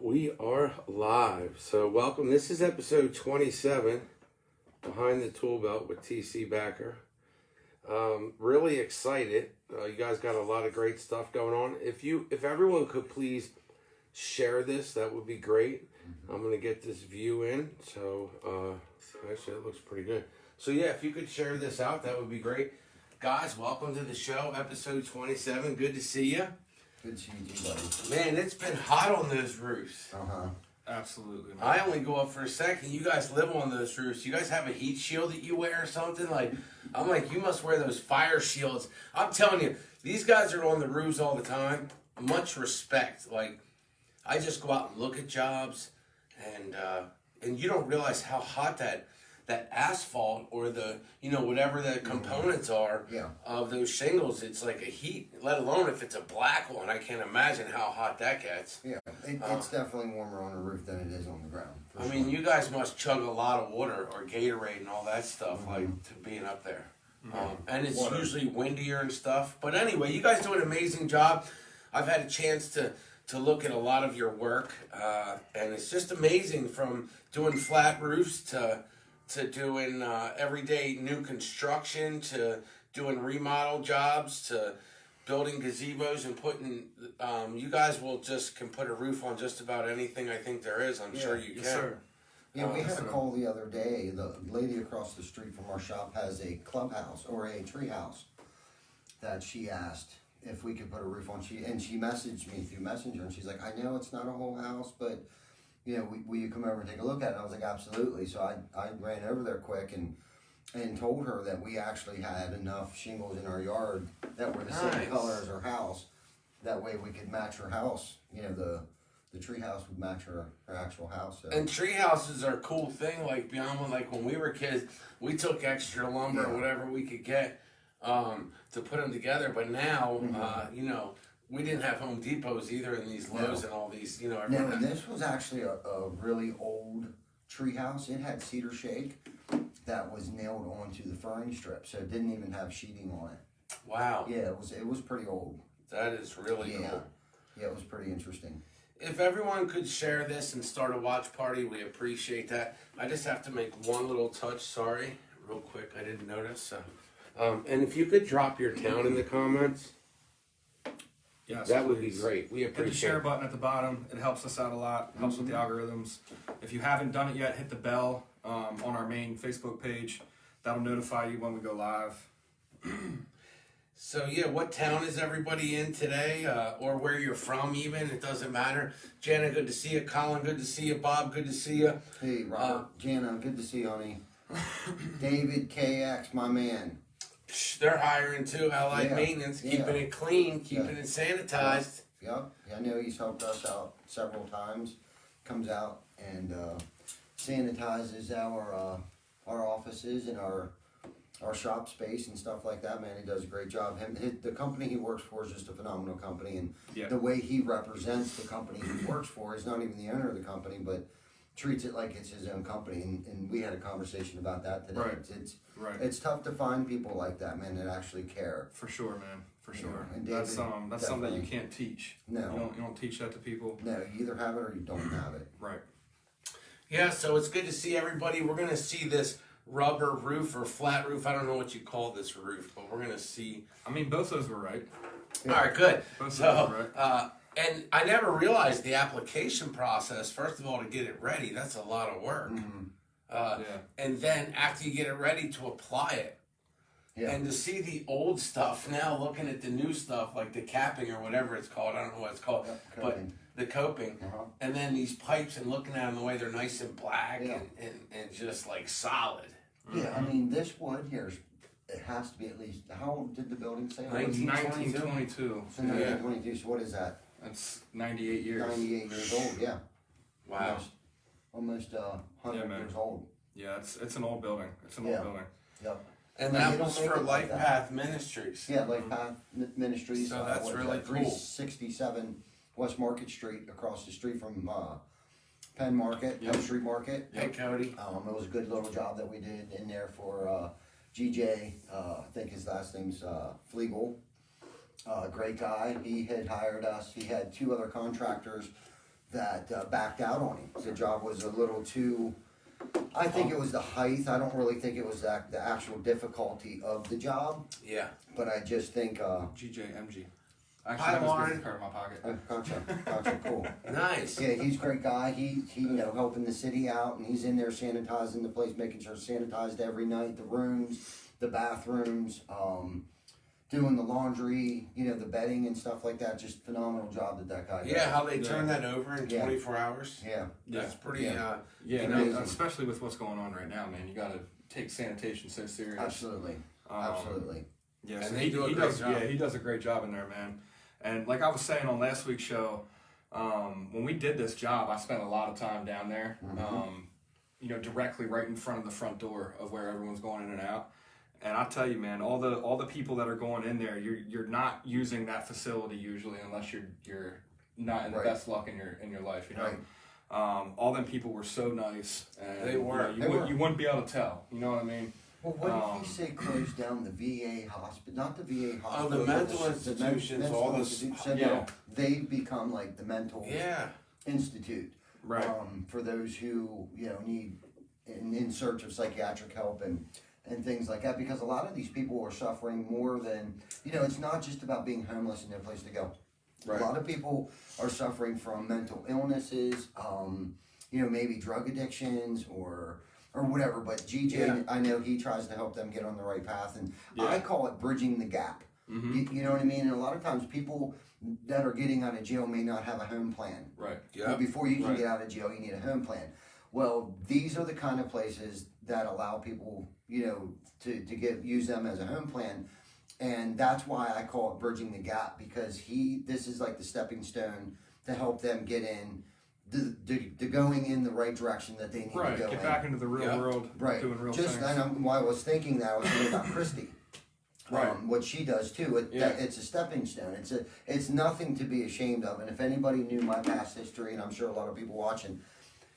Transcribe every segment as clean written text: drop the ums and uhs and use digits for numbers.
We are live. So welcome. This is episode 27, Behind the ToolBelt with TC Backer. Really excited. You guys got a lot of great stuff going on. If everyone could please share this, that would be great. I'm going to get this view in. So actually it looks pretty good. So yeah, if you could share this out, that would be great. Guys, welcome to the show, episode 27. Good to see you. Good seeing you, buddy. Man, it's been hot on those roofs. Absolutely. Man. I only go up for a second. You guys live on those roofs. You guys have a heat shield that you wear or something? I'm like, you must wear those fire shields. I'm telling you, these guys are on the roofs all the time. Much respect. I just go out and look at jobs, and you don't realize how hot that asphalt or whatever the components are of those shingles. It's like a heat, let alone if it's a black one. I can't imagine how hot that gets. Yeah, it's definitely warmer on the roof than it is on the ground. I mean, you guys must chug a lot of water or Gatorade and all that stuff, to being up there. And it's usually windier and stuff. But anyway, you guys do an amazing job. I've had a chance to look at a lot of your work, and it's just amazing, from doing flat roofs to doing everyday new construction, to doing remodel jobs, to building gazebos and putting, you guys can put a roof on just about anything I think there is. I'm sure you can. Sir. Yeah, we had a call the other day. The lady across the street from our shop has a clubhouse or a tree house that she asked if we could put a roof on. She messaged me through Messenger, and she's like, I know it's not a whole house, but will you come over and take a look at it? And I was like, absolutely. So I ran over there quick and told her that we actually had enough shingles in our yard that were the same color as her house. That way we could match her house. The tree house would match her actual house. So. And tree houses are a cool thing. When we were kids, we took extra lumber or whatever we could get to put them together. But now, we didn't have Home Depots either, in these Lowe's and all these, No, and this was actually a really old tree house. It had cedar shake that was nailed onto the furring strip, so it didn't even have sheeting on it. Wow. Yeah, it was pretty old. That is really cool. Yeah, it was pretty interesting. If everyone could share this and start a watch party, we appreciate that. I just have to make one little touch, sorry, real quick. I didn't notice. And if you could drop your town in the comments. Yes, that would be great. We appreciate it. Hit the share button at the bottom. It helps us out a lot. It helps with the algorithms. If you haven't done it yet, hit the bell on our main Facebook page. That'll notify you when we go live. So yeah, what town is everybody in today, or where you're from even? It doesn't matter. Jana, good to see you. Colin, good to see you. Bob, good to see you. Hey, Robert, Jana, good to see you, honey. David KX, my man. They're hiring too. Allied Maintenance, keeping it clean, keeping it sanitized. Yep. I know he's helped us out several times. Comes out and sanitizes our offices and our shop space and stuff like that. Man, he does a great job. The company he works for is just a phenomenal company, and the way he represents the company he works for is not even the owner of the company, but treats it like it's his own company. And we had a conversation about that today. Right. It's tough to find people like that, man, that actually care. For sure, man. For sure. And David, that's something that you can't teach. No. You don't teach that to people. No, you either have it or you don't have it. Right. Yeah, so it's good to see everybody. We're going to see this rubber roof or flat roof. I don't know what you call this roof, but we're going to see. I mean, both those were right. Yeah. All right, good. Both those were right. And I never realized the application process. First of all, to get it ready, that's a lot of work. And then after you get it ready, to apply it. Yeah. And to see the old stuff now, looking at the new stuff, like the capping or whatever it's called. I don't know what it's called. But the coping. And then these pipes, and looking at them the way they're nice and black and just like solid. Yeah, I mean, this wood here, it has to be at least, how old did the building say? 1922. So 1922, so what is that? That's 98 years. 98 years old, yeah. Wow. Almost 100 years old. Yeah, it's an old building. It's an old building. Yep. And that was for Life Path Ministries. Yeah, Life Path Ministries. So that's really cool. 367 West Market Street, across the street from Penn Market, Penn Street Market. Hey, Cody. It was a good little job that we did in there for GJ. I think his last name's Flegel. Great guy. He had hired us. He had two other contractors that backed out on him. The job was a little too. I think it was the height. I don't really think it was the actual difficulty of the job. Yeah. But I just think. GJMG. Actually, Hi, I have his Lauren. business card in my pocket. Gotcha, cool. Nice. Yeah, he's a great guy. He helping the city out, and he's in there sanitizing the place, making sure it's sanitized every night. The rooms, the bathrooms, doing the laundry, the bedding and stuff like that. Just phenomenal job that guy does. Yeah, how they turn that over in 24 hours. Yeah. That's pretty. Yeah, amazing. especially with what's going on right now, man. You got to take sanitation so serious. Absolutely. Absolutely. Yeah, And so they do a great job. Yeah, he does a great job in there, man. And like I was saying on last week's show, when we did this job, I spent a lot of time down there, directly right in front of the front door of where everyone's going in and out. And I tell you, man, all the people that are going in there, you're not using that facility usually unless you're not in the best luck in your life, Right. All them people were so nice, and They were. You wouldn't be able to tell. You know what I mean? Well, what did he say closed down the VA hospital? Not the VA hospital. the but mental institutions, mental all this- institutions. Said yeah. no, they become like the mental Yeah. institute. Right. For those who need in search of psychiatric help and things like that, because a lot of these people are suffering more than it's not just about being homeless and no place to go. Right. A lot of people are suffering from mental illnesses, maybe drug addictions or whatever. But GJ, I know he tries to help them get on the right path, and I call it bridging the gap. You know what I mean? And a lot of times people that are getting out of jail may not have a home plan. Right. Yeah. Before you can get out of jail, you need a home plan. Well, these are the kind of places that allow people, to use them as a home plan. And that's why I call it bridging the gap, because this is like the stepping stone to help them get in, the going in the right direction that they need to go Get in. back into the real world, Right. doing real Just things. and while I was thinking that, I was thinking about Christy. What she does too. It's a stepping stone. It's nothing to be ashamed of. And if anybody knew my past history, and I'm sure a lot of people watching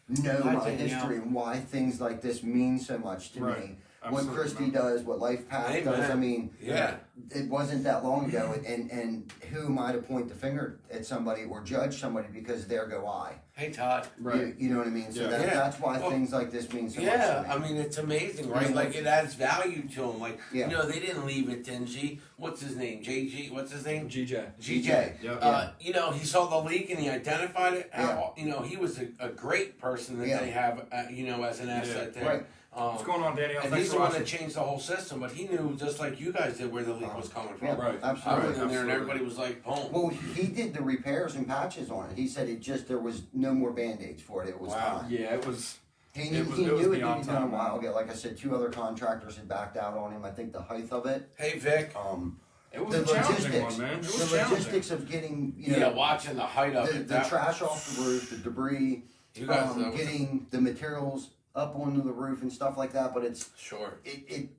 know my history and why things like this mean so much to me. Absolutely, what Christy man. does, what Life Path Amen. does. I mean, Yeah. it wasn't that long ago, and who am I to point the finger at somebody or judge somebody because there go I. Hey, Todd. Right. You know what I mean? So Yeah. that's why Well, things like this mean so much Yeah, to me. I mean, it's amazing, right? Like, it adds value to them. Like, Yeah. they didn't leave it dingy. What's his name? JG? What's his name? GJ. GJ. Yep. He saw the leak and he identified it. Yeah. He was a great person that they have, as an asset there. Right. What's going on, Danielle? And Thanks he's for the one watching. that changed the whole system, but he knew, just like you guys did, where the leak was coming from. Yeah, Right. I absolutely. was in there and Absolutely. everybody was like, boom. Well, he did the repairs and patches on it. He said there was no more band-aids for it. It was Wow. time. Yeah, it was. He It knew, was he knew it beyond needed done a time, while man. ago. Like I said, 2 other contractors had backed out on him. I think the height of it. Hey, Vic. It was The a challenging logistics, one, man. It was the challenging. logistics of getting Watching the height of the it. That- trash off the roof, the debris, You guys, that was getting the materials up onto the roof and stuff like that. But sure. it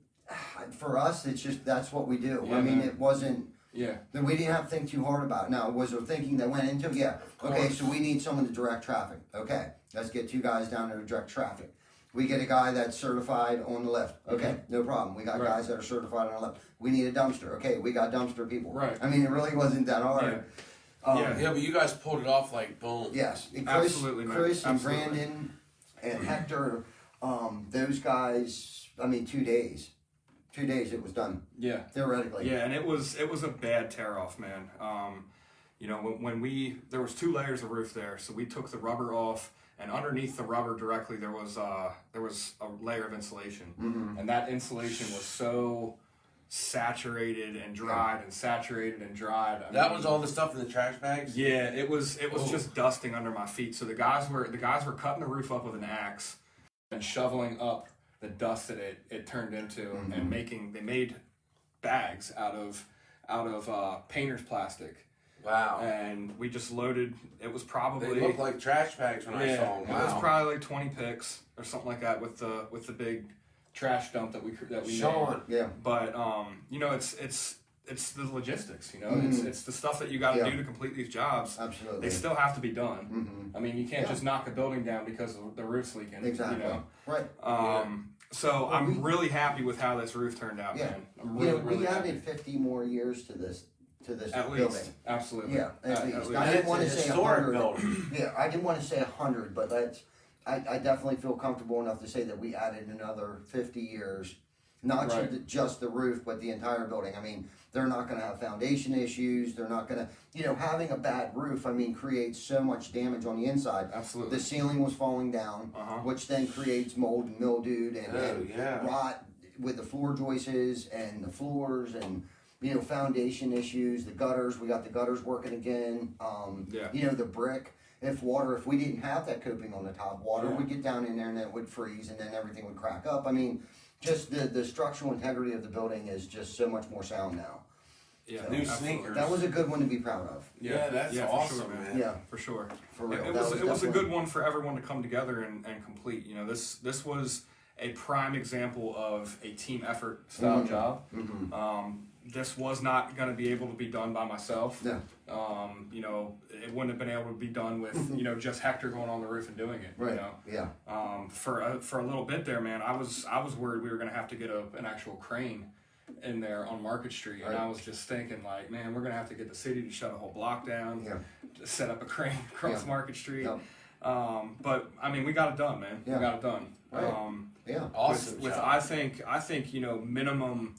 for us, it's just that's what we do. Yeah, I mean, man. it wasn't. Yeah. Then we didn't have to think too hard about it. Now, was there thinking that went into it? Yeah. Okay, course. so we need someone to direct traffic. Okay, let's get 2 guys down there to direct traffic. We get a guy that's certified on the lift. Okay, no problem. We got Right. guys that are certified on the lift. We need a dumpster. Okay, we got dumpster people. Right. I mean, it really wasn't that hard. Yeah, but you guys pulled it off like boom. Yes. And Absolutely, man. Chris and Absolutely. Brandon and Hector, those guys, I mean, 2 days. 2 days it was done, Yeah. theoretically. Yeah, and it was a bad tear off, man. When there was 2 layers of roof there, so we took the rubber off, and underneath the rubber directly there was a layer of insulation, and that insulation was so saturated and dried and saturated and dried. I That mean, was all the stuff in the trash bags? Yeah, it was just dusting under my feet. So the guys were cutting the roof up with an axe and shoveling up the dust that it turned into, and they made bags out of painter's plastic. Wow. And we just loaded. It was probably They looked like trash bags when I saw them. it was probably like 20 picks or something like that with the big trash dump that we made. Sean. Yeah. But it's the logistics, it's the stuff that you got to do to complete these jobs. Absolutely. They still have to be done. I mean, you can't just knock a building down because the roof's leaking. Exactly. Right. So I'm really happy with how this roof turned out, Yeah. man. I'm really, really we happy. added 50 more years to this to this At building. least, absolutely. Yeah, at least. least. I And didn't it's want a to say historic 100. building. Yeah, I didn't want to say 100, but I definitely feel comfortable enough to say that we added another 50 years. Not Right. just the roof, but the entire building. I mean, they're not going to have foundation issues. They're not going to, having a bad roof, I mean, creates so much damage on the inside. Absolutely. The ceiling was falling down, which then creates mold and mildew and rot with the floor joists and the floors and, foundation issues, the gutters. We got the gutters working again. The brick. If we didn't have that coping on the top, water would get down in there and then it would freeze and then everything would crack up. I mean, just the structural integrity of the building is just so much more sound now. Yeah, New absolutely. sneakers. That was a good one to be proud of. Yeah, that's for awesome, sure, man. Yeah, For sure. for real. It That was a definitely- good one for everyone to come together and complete. This was a prime example of a team effort style job. This was not going to be able to be done by myself. Yeah. It wouldn't have been able to be done with just Hector going on the roof and doing it. Right. Yeah. For a little bit there, man, I was worried we were going to have to get an actual crane in there on Market Street, and Right. I was just thinking like, man, we're going to have to get the city to shut a whole block down, Yeah. just set up a crane across Yeah. Market Street. Yep. But I mean, we got it done, man. Yeah. We got it done. Right. Yeah. Awesome With job. I think minimum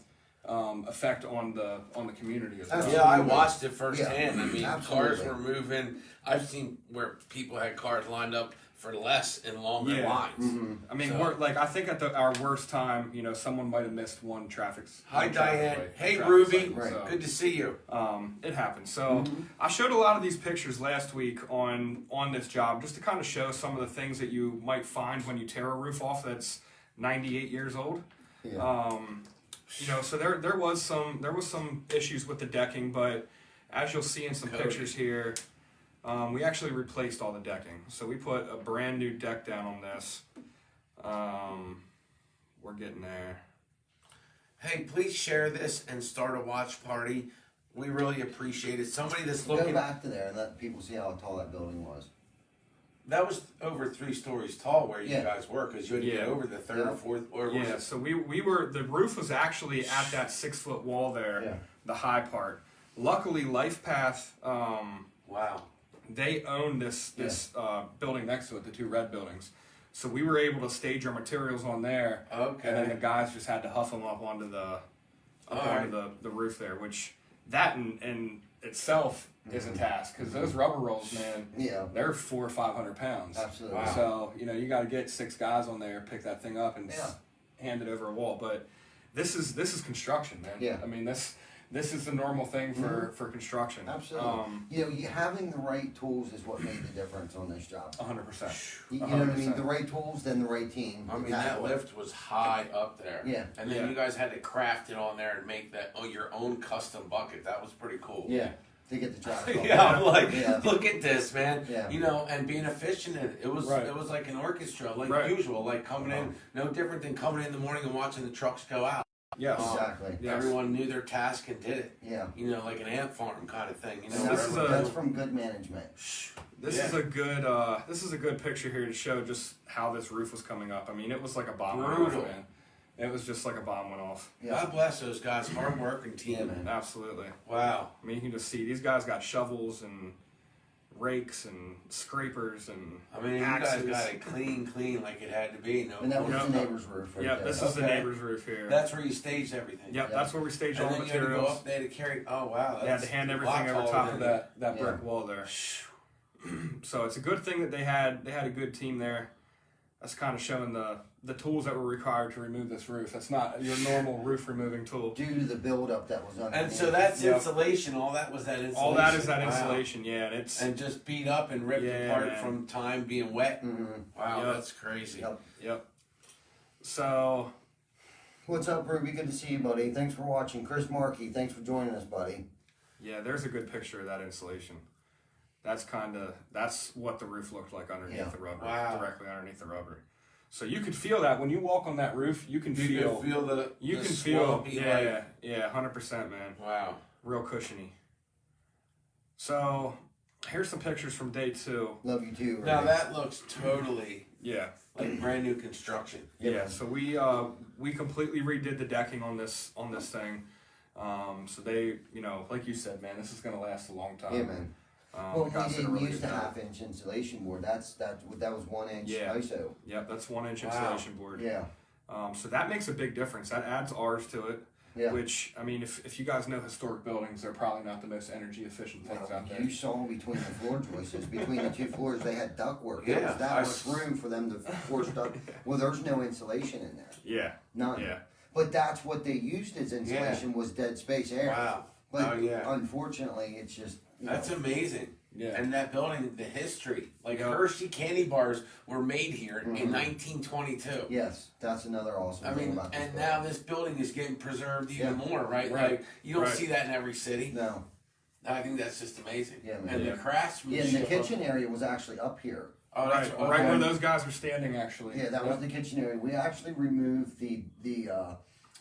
effect on the community as well. Absolutely. Yeah, I watched it firsthand. Yeah, I mean, absolutely. cars were moving. I've seen where people had cars lined up for less and longer Yeah. lines. I mean, So- I think at our worst time, someone might have missed one traffic. Hi, one traffic Diane. light, Hey, traffic Ruby. signal, Right. so, Good to see you. it happened. So I showed a lot of these pictures last week on this job, just to kind of show some of the things that you might find when you tear a roof off that's 98 years old. Yeah. So there was some issues with the decking, but as you'll see in some Cody. pictures here, we actually replaced all the decking. So we put a brand new deck down on this. We're getting there. Hey, please share this and start a watch party. We really appreciate it. Somebody that's Go looking. back to there and let people see how tall that building was. That was over 3 stories tall where you Yeah. guys were, because you had to get Yeah. over the third or Yeah. fourth. Or was Yeah, it? so we were, the roof was actually at that 6-foot wall there, Yeah. the high part. Luckily, LifePath, Wow. they own this building next to it, the 2 red buildings. So we were able to stage our materials on there, Okay. and then the guys just had to huff them up onto the roof there, which that in itself is a task, because those rubber rolls, man, Yeah. they're 400 or 500 pounds. Absolutely. Wow. So you got to get 6 guys on there, pick that thing up, and Yeah. hand it over a wall. But this is construction, man. Yeah. I mean this is the normal thing for construction. Absolutely. Having the right tools is what made the difference on this job. 100%. You know what I mean? The right tools, then the right team. I mean, that lift was high up there. Yeah. And then Yeah. you guys had to craft it on there and make that your own custom bucket. That was pretty cool. Yeah. To get the job done. Yeah, I'm like, Yeah. look at this, man. Yeah. And being efficient in it. It was Right. it was like an orchestra, like Right. usual, like coming in, no different than coming in the morning and watching the trucks go out. Yes. Exactly. Yes. Everyone knew their task and did it. Yeah. Like an ant farm kind of thing. And this is that's from good management. This Yeah. is a good picture here to show just how this roof was coming up. I mean, it was like a bomb went Brutal. off, man. It was just like a bomb went off. Yeah. God bless those guys, hard working team. Yeah, man. Absolutely. Wow. I mean, you can just see these guys got shovels and rakes and scrapers and I mean, axes. you guys got it clean like it had to be. No, And that was Yeah. the neighbor's roof right Yeah, there. this is the Okay. neighbor's roof here. that's where you staged everything. Yep, Yeah. that's where we stage all And the then you had to go materials. up there to carry. Oh wow. They had to hand everything over top of that brick Yeah. wall there. So it's a good thing that they had a good team there. That's kind of showing the tools that were required to remove this roof. That's not your normal roof removing tool. Due to the buildup that was underneath. And so that's Yep. insulation. All that was that insulation. All that is that Wow. insulation, yeah, and it's And just beat up and ripped Yeah, apart man. from time being wet. Mhm. Wow, Yep. that's crazy. Yep. yep. So What's up, Ruby? Good to see you, buddy. Thanks for watching. Chris Markey, thanks for joining us, buddy. yeah, there's a good picture of that insulation. That's what the roof looked like underneath Yeah. the rubber, Wow. directly underneath the rubber. So you could feel that when you walk on that roof. You can You feel. can feel the You the can feel. swampy, Yeah, yeah, 100%, man. Wow. Real cushiony. So here's some pictures from day 2. Love you too, Ruby. Now that looks totally Yeah. like brand new construction. Yeah, so we completely redid the decking on this thing. So they, like you said, man, this is gonna last a long time. Yeah, man. The Well, guys we did a didn't really use good the job. 1/2 inch insulation board. That was 1 inch Yeah. ISO. Yep, that's 1 inch Wow. insulation board. Yeah. So that makes a big difference. That adds ours to it. Yeah. Which, I mean, if you guys know historic buildings, they're probably not the most energy efficient things out there. You saw between the floor joists, between the two floors, they had ductwork. Yeah, There was that I much s- room for them to force duct. Well, there's no insulation in there. Yeah. None. Yeah. But that's what they used as insulation was dead space air. Wow. But Oh, yeah. unfortunately, it's just That's amazing. Yeah. And that building, the history, like Yep. Hershey candy bars were made here Mhm. in 1922. yes, that's another awesome I thing mean, about this and building. now this building is getting preserved even Yeah. more, right? Right. Like you don't Right. see that in every city. No. I think that's just amazing. Yeah, man. And Yeah. the craftsmanship. Yeah, and the of- kitchen area was actually up here. Oh, that's Right, right where those guys were standing, actually. Yeah, that was the kitchen area. We actually removed the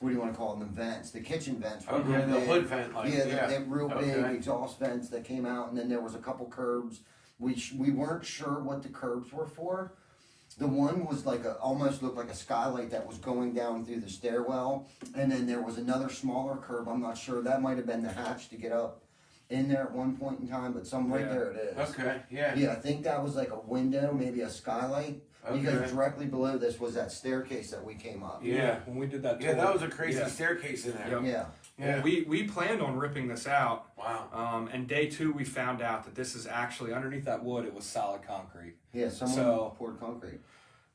what do you want to call them? The vents, the kitchen vents. Were Okay, real the big. hood vent, like Yeah, they real big Okay. exhaust vents that came out, and then there was a couple curbs. We weren't sure what the curbs were for. The one was almost looked like a skylight that was going down through the stairwell, and then there was another smaller curb. I'm not sure. That might have been the hatch to get up in there at one point in time, but right Yeah. there it is. Okay, yeah. Yeah, I think that was like a window, maybe a skylight, because Okay. directly below this was that staircase that we came up. Yeah. When we did that Yeah, tour. that was a crazy Yeah. staircase in there. Yep. Yeah. Well, we planned on ripping this out. Wow. And day 2, we found out that this is actually, underneath that wood, it was solid concrete. Yeah, someone So- poured concrete.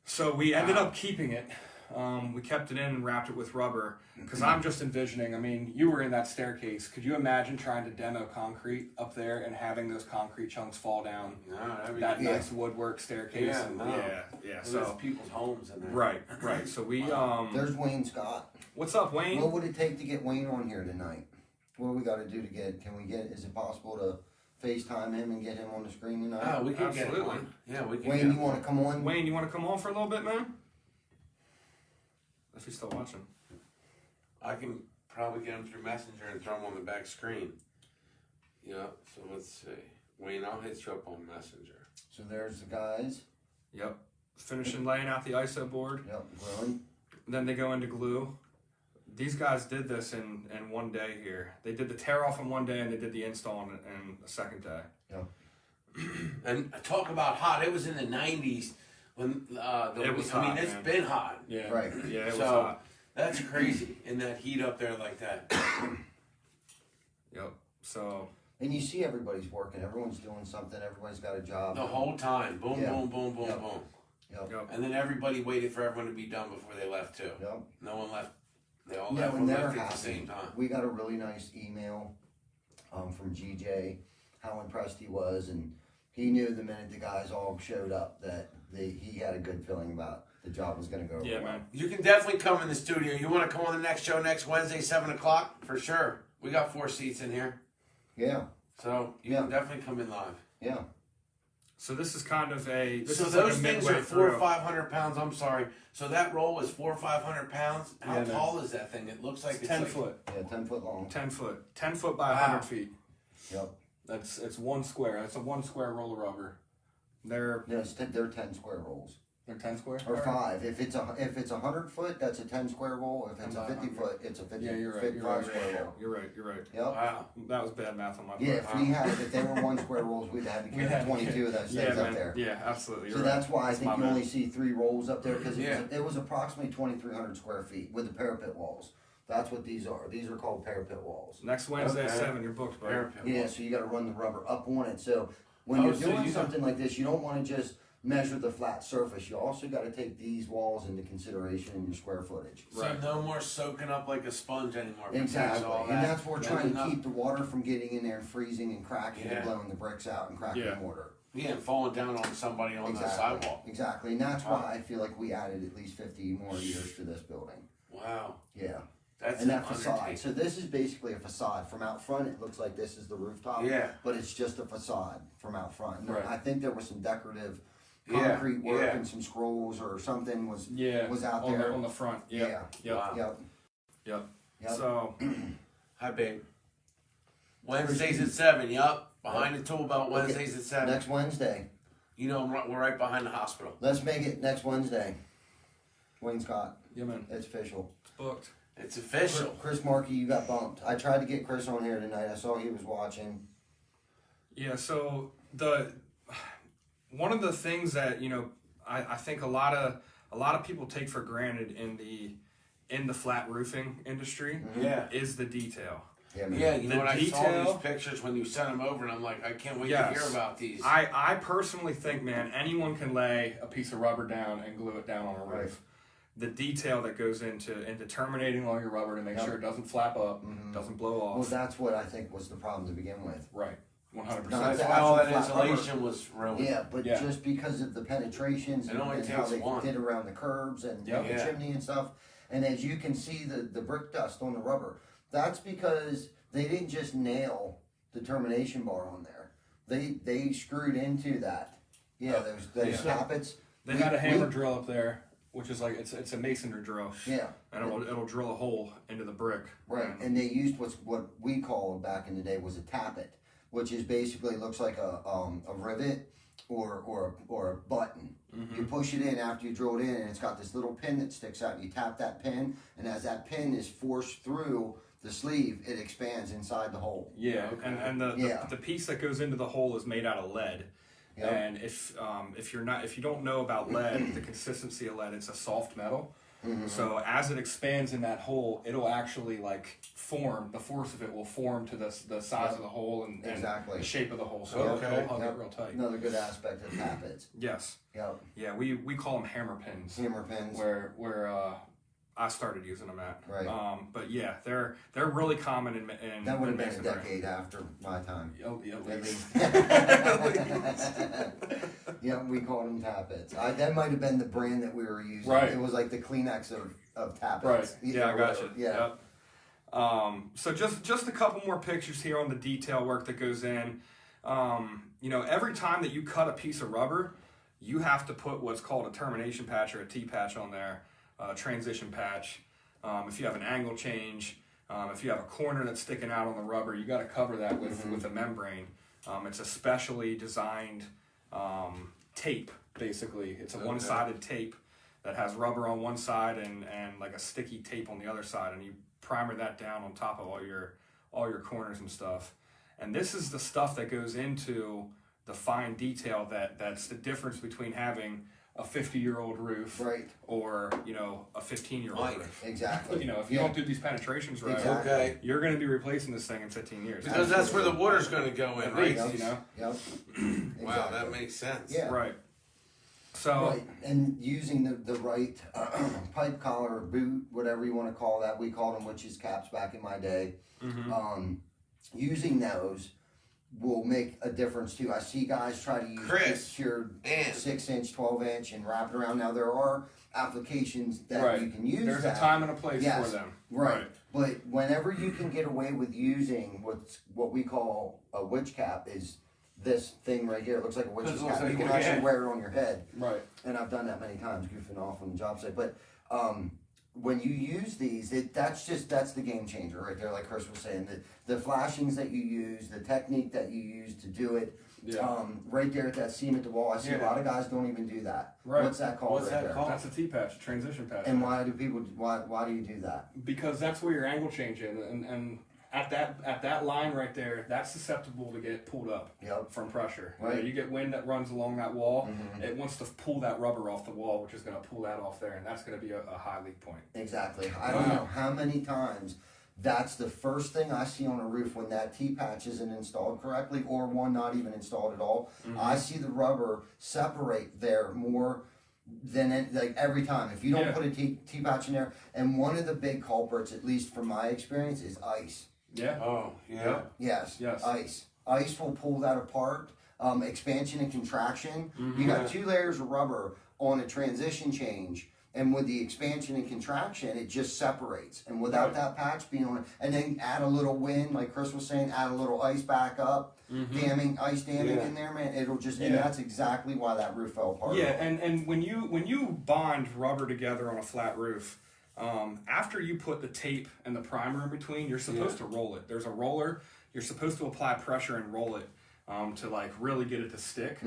So we ended Wow. up keeping it. We kept it in and wrapped it with rubber. Because I'm just envisioning, I mean, you were in that staircase. Could you imagine trying to demo concrete up there and having those concrete chunks fall down No, that'd be that Yeah. nice woodwork staircase? Yeah, And no. yeah. There's So, people's homes in there. right. So we, There's Wayne Scott. what's up, Wayne? What would it take to get Wayne on here tonight? What do we got to do to is it possible to FaceTime him and get him on the screen tonight? Oh, we can get Absolutely. one. Yeah, we can Wayne, get you want to come on? Wayne, you want to come on for a little bit, man? If he's still watching. I can probably get him through Messenger and throw him on the back screen. Yeah, so let's see. Wayne, I'll hit you up on Messenger. So there's the guys. Yep. Finishing laying out the ISO board. Yep, grilling. Then they go into glue. These guys did this in one day here. They did the tear off in one day and they did the install in a second day. Yep. And talk about hot. It was in the 90s when It was I mean, hot, it's man. been hot. Yeah. Right. Yeah, it was So- hot. That's crazy in that heat up there like that. Yep. So And you see everybody's working. Everyone's doing something. Everybody's got a job. The whole time. Boom, Yeah. boom, boom, boom, Yep. boom. Yep. yep. And then everybody waited for everyone to be done before they left too. Yep. No one left. They all No, left, and they're left at the happy. same time. We got a really nice email from GJ, how impressed he was, and he knew the minute the guys all showed up that he had a good feeling about the job was going to go over Yeah, well. man. You can definitely come in the studio. You want to come on the next show next Wednesday, 7 o'clock? For sure. We got 4 seats in here. Yeah, So you can definitely come in live. yeah. So this is kind of a this So is those like a things midway are 400 or through. 500 pounds. I'm sorry. So that roll is 400 or 500 pounds. How Yeah, man. tall is that thing? It looks like it's 10 like, foot. Yeah, 10 foot long. 10 foot. 10 foot by Wow. 100 feet. Yep. It's one square. That's a 1 square roll of rubber. They're No, they're 10 square rolls. 10 square? Or 5. If it's a 100 foot, that's a 10 square roll. If it's a 50 foot, it's a 50 Yeah, you're right. 55 You're right. square roll. You're right. You're right. Yep. wow. That was bad math on my part. Yeah, if they were 1 square rolls, we'd have to We carry had- 22 of those Yeah, things up man. there. Yeah, absolutely. So You're right. that's why I That's think my you bad. only see 3 rolls up there because Yeah. it was approximately 2,300 square feet with the parapet walls. That's what these are. These are called parapet walls. Next Wednesday at Okay. 7, you're booked, buddy. Parapet Yeah, wall. so you got to run the rubber up on it. So when Oh, you're so doing you something like this, you don't want to just measure the flat surface. You also got to take these walls into consideration in your square footage. So Right. no more soaking up like a sponge anymore. because Exactly, all and that's what we're Yeah, trying to enough- keep the water from getting in there and freezing and cracking Yeah. and blowing the bricks out and cracking Yeah. the mortar. Yeah, and falling down on somebody on the sidewalk. Exactly, and that's Wow. why I feel like we added at least 50 more years to this building. Wow. Yeah. That's And an that facade. undertaking. So this is basically a facade. From out front, it looks like this is the rooftop. Yeah. But it's just a facade from out front. And Right. I think there was some decorative Yeah, concrete work yeah. and some scrolls or something was Yeah. was out on there. on the front. Yep. Yeah. Yep. Wow. Yep. Yep. Yep. So Hi, babe. Wednesdays at 7. Yup. Behind the tool belt. Wednesdays at 7. Next Wednesday. You know, we're right behind the hospital. Let's make it next Wednesday. Wayne Scott. yeah, man, It's official. it's booked. It's official. Chris Markey, you got bumped. I tried to get Chris on here tonight. I saw he was watching. Yeah, so one of the things that, you know, I think a lot of people take for granted in the flat roofing industry Yeah. is the detail. Yeah, man. Yeah, you know The what? I saw detail- these pictures when you sent them over, and I'm like, I can't wait to Yes. hear about these. I personally think, man, anyone can lay a piece of rubber down and glue it down on a roof. Right. The detail that goes into terminating all your rubber to make sure it doesn't flap up, doesn't blow off. Well, that's what I think was the problem to begin with. Right, 100%. Not That's the why all that actual flat insulation was ruined. Yeah, but Yeah. just because of the penetrations It only and how takes they one. did around the curbs and Yep. the Yeah. chimney and stuff. And as you can see, the brick dust on the rubber, that's because they didn't just nail the termination bar on there. They screwed into that. Yeah, those Yeah. tappets. They had a hammer drill up there, which is like it's a masonry drill, Yeah. and it'll drill a hole into the brick. Right, and they used what we called back in the day was a tappet, which is basically looks like a rivet or a button. You push it in after you drill it in, and it's got this little pin that sticks out. You tap that pin, and as that pin is forced through the sleeve, it expands inside the hole. Yeah, Okay. and the piece that goes into the hole is made out of lead. Yep. And if you don't know about lead, the consistency of lead, it's a soft metal. So as it expands in that hole, it'll actually like form. The force of it will form to the size of the hole and Exactly. the shape of the hole. So Okay. it'll hug it real tight. Another good aspect of tappets. Yes. Yep. Yeah, we call them hammer pins. Hammer pins. Where I started using them at. Right. But yeah, they're really common in That would have been a masonry. decade after my time. Oh, yeah, At least. least. Yeah, we called them tappets. That might have been the brand that we were using. Right. It was like the Kleenex of tappets. Right. You Yeah, know, I got you. whatever. Yeah. Yep. So just a couple more pictures here on the detail work that goes in. You know, every time that you cut a piece of rubber, you have to put what's called a termination patch or a T-patch on there, transition patch. If you have an angle change, if you have a corner that's sticking out on the rubber, you got to cover that with a membrane. It's a specially designed tape, basically. It's a one-sided tape that has rubber on one side and like a sticky tape on the other side, and you primer that down on top of all your corners and stuff. And this is the stuff that goes into the fine detail that's the difference between having a 50-year-old roof, Right. or you know, a 15-year-old Right. roof. Exactly. You know, if you don't do these penetrations right, Exactly. Okay. you're going to be replacing this thing in 15 years. Because that's where the water's going to go in, At right? least, you know. Yep. Wow, that Exactly. makes sense. Yeah. Right. So Right, and using the right pipe collar or boot, whatever you want to call that, we called them witches caps back in my day. Using those will make a difference too. I see guys try to use Chris, secured man. 6-inch, 12-inch, and wrap it around. Now there are applications that right. you can use. There's that. a time and a place Yes. for them. Right. But whenever you can get away with using what we call a witch cap is this thing right here. It looks like a witch's It looks cap. like You can one, actually yeah. wear it on your head. Right. And I've done that many times, goofing off on the job site. But when you use these, that's the game changer right there. Like Chris was saying, the flashings that you use, the technique that you use to do it. Yeah. Right there at that seam at the wall, I see a Yeah. lot of guys don't even do that. Right. What's that called? What's right that there? called? That's a T-patch, transition patch. And why do people? Why do you do that? Because that's where your angle change is, and at that line right there, that's susceptible to get pulled up Yep. from pressure. Right. You get wind that runs along that wall, it wants to pull that rubber off the wall, which is going to pull that off there, and that's going to be a high leak point. Exactly. I don't know how many times that's the first thing I see on a roof when that T-patch isn't installed correctly, or one not even installed at all. I see the rubber separate there more than like every time. If you don't Yeah. put a T-patch in there, and one of the big culprits, at least from my experience, is ice. Yeah. Oh, yeah. Yes. Yes. Ice. Ice will pull that apart. Expansion and contraction. You got 2 layers of rubber on a transition change, and with the expansion and contraction, it just separates. And without that patch being on it, and then add a little wind, like Chris was saying, add a little ice back up, ice damming in there, man. It'll just, and Yeah. that's exactly why that roof fell apart. Yeah, and when you bond rubber together on a flat roof, after you put the tape and the primer in between, you're supposed to roll it. There's a roller. You're supposed to apply pressure and roll it to like really get it to stick.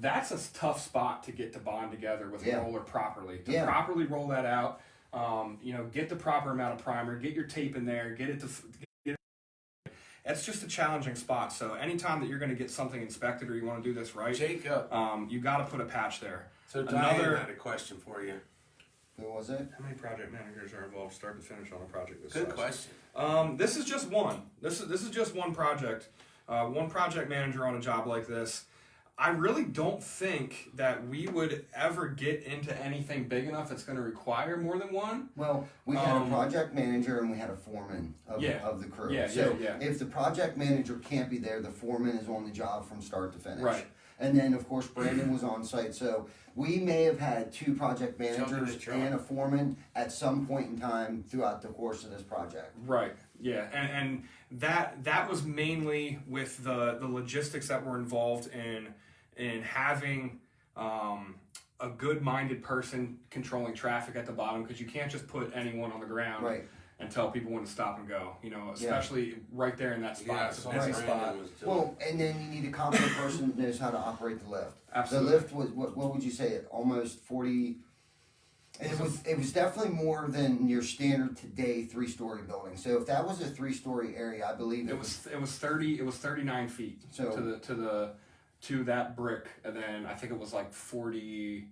That's a tough spot to get to bond together with a roller properly. To properly roll that out, You know, get the proper amount of primer, get your tape in there, get it. It's just a challenging spot. So anytime that you're going to get something inspected or you want to do this right, Jacob, you got to put a patch there. so Diane had a question for you. Who was it? How many project managers are involved start to finish on a project this Good size? question. This is just one. This is just one project. One project manager on a job like this. I really don't think that we would ever get into anything big enough that's going to require more than one. Well, we had a project manager and we had a foreman of the crew. Yeah, so yeah. if the project manager can't be there, the foreman is on the job from start to finish. Right. And then, of course, Brandon was on site. So we may have had 2 project managers and a foreman at some point in time throughout the course of this project. Right. Yeah. And that was mainly with the logistics that were involved in having a good-minded person controlling traffic at the bottom, because you can't just put anyone on the ground and tell people when to stop and go. You know, especially right there in that spot. Yeah, It's a busy spot. Well, and then you need a competent person that knows how to operate the lift. Absolutely. The lift was, what would you say, almost 40... It was definitely more than your standard today 3-story building. So if that was a 3-story area, I believe it was 39 feet So- to that brick, and then I think it was like 44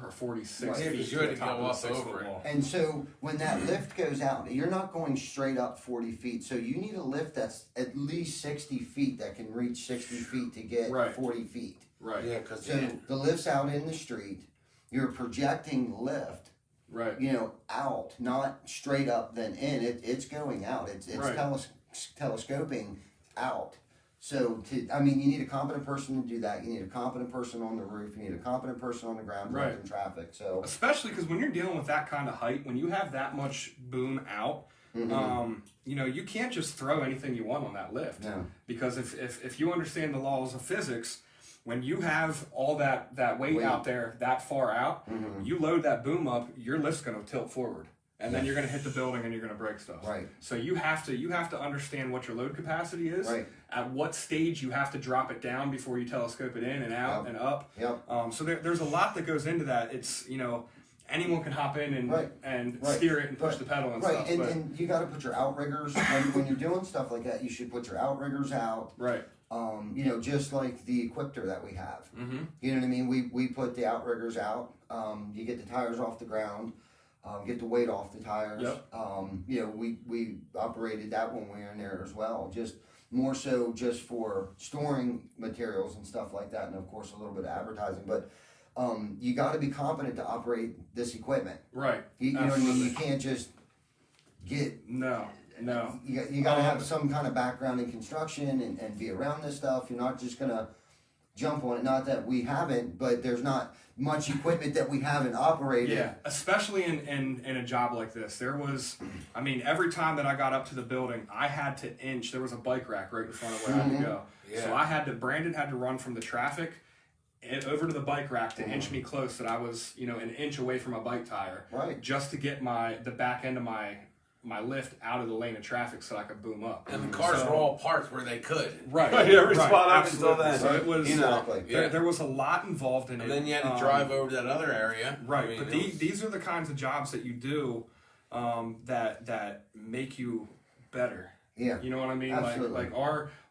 or 46 Yeah, feet. because you to had the to top go of the up 6-foot over it. wall. And so when that lift goes out, you're not going straight up 40 feet. So you need a lift that's at least 60 feet that can reach 60 feet to get 40 feet. Right. Yeah, because So the lift's out in the street. You're projecting the lift, Right. you know, out, not straight up then in. It's going out. It's Right. telescoping out. So, you need a competent person to do that. You need a competent person on the roof. You need a competent person on the ground directing traffic. So, Especially because when you're dealing with that kind of height, when you have that much boom out, you know, you can't just throw anything you want on that lift. No. Because if you understand the laws of physics, when you have all that weight out there that far out, you load that boom up, your lift's going to tilt forward. And then you're going to hit the building and you're going to break stuff. Right. So you have to understand what your load capacity is. Right. At what stage you have to drop it down before you telescope it in and out and up. Yep. So there's a lot that goes into that. It's, you know, anyone can hop in and steer it and push the pedal and stuff. And you got to put your outriggers when you're doing stuff like that. You should put your outriggers out. Right. You know, just like the Equipter that we have. You know what I mean? We put the outriggers out. You get the tires off the ground. Get the weight off the tires. Yep. You know, we operated that when we were in there as well. Just more so just for storing materials and stuff like that, and of course a little bit of advertising. But you got to be competent to operate this equipment. Right. You know what I mean? You can't just get. No. You got to have some kind of background in construction and be around this stuff. You're not just gonna jump on it. Not that we haven't, but there's not much equipment that we haven't operated. Yeah, especially in a job like this. There was, I mean, every time that I got up to the building, I had to inch. There was a bike rack right in front of where I had to go. Yeah. So Brandon had to run from the traffic over to the bike rack to inch me close that I was, you know, an inch away from a bike tire. Right. Just to get the back end of my lift out of the lane of traffic so I could boom up. And the cars were all parked where they could. Right. Every spot up until absolutely. then. So it was, Exactly. there was a lot involved in it. And then you had to drive over to that other area. Right, I mean, but it was- these are the kinds of jobs that you do that make you better. Yeah. You know what I mean? Absolutely. Like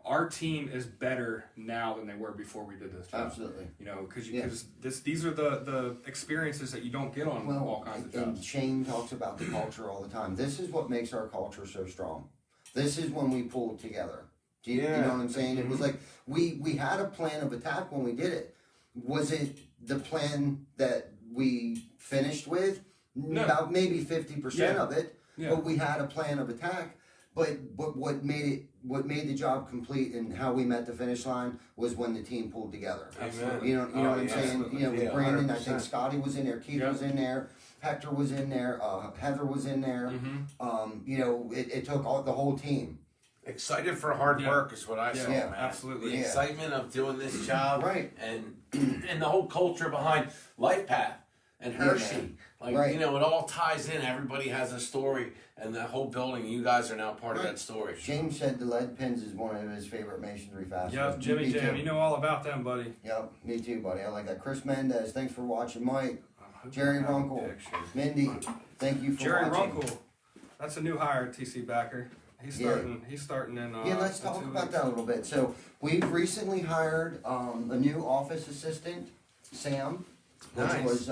our team is better now than they were before we did this job. Absolutely. You know, because these are the experiences that you don't get on all kinds of and jobs. Shane talks about the culture all the time. This is what makes our culture so strong. This is when we pulled together. Do you know what I'm saying? It was like we had a plan of attack when we did it. Was it the plan that we finished with? No. About maybe 50% of it. Yeah. But we had a plan of attack. But what made the job complete and how we met the finish line was when the team pulled together. Absolutely. You know what I'm saying? absolutely. You know, with Yeah, Brandon, I 100%. think Scotty was in there, Keith was in there, Hector was in there, Heather was in there. You know, it took the whole team. Excited for hard work is what I saw, Yeah, man. absolutely. The Yeah. excitement of doing this job, Right. And the whole culture behind Life Path and Hershey, man. like Right. you know, it all ties in. Everybody has a story, and the whole building. You guys are now part of that story. James said the lead pins is one of his favorite masonry fasteners. Yep, Jimmy Me Jam, too. you know all about them, buddy. Yep, me too, buddy. I like that. Chris Mendez, thanks for watching, Mike. Jerry Have a Runkle, picture. Mindy, thank you for Jerry watching. Runkle. That's a new hire at TC Backer. He's Yeah. starting. He's starting in. Yeah, let's in talk 2 about weeks. that a little bit. So we've recently hired a new office assistant, Sam, which Nice. was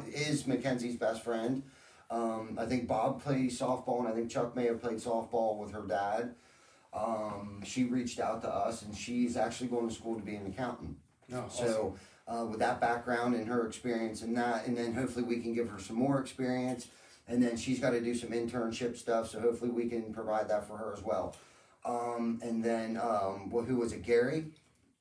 is Mackenzie's best friend. I think Bob plays softball, and I think Chuck may have played softball with her dad. She reached out to us, and she's actually going to school to be an accountant. No, So with that background and her experience in that, and then hopefully we can give her some more experience. And then she's got to do some internship stuff, so hopefully we can provide that for her as well. And then, who was it, Gary?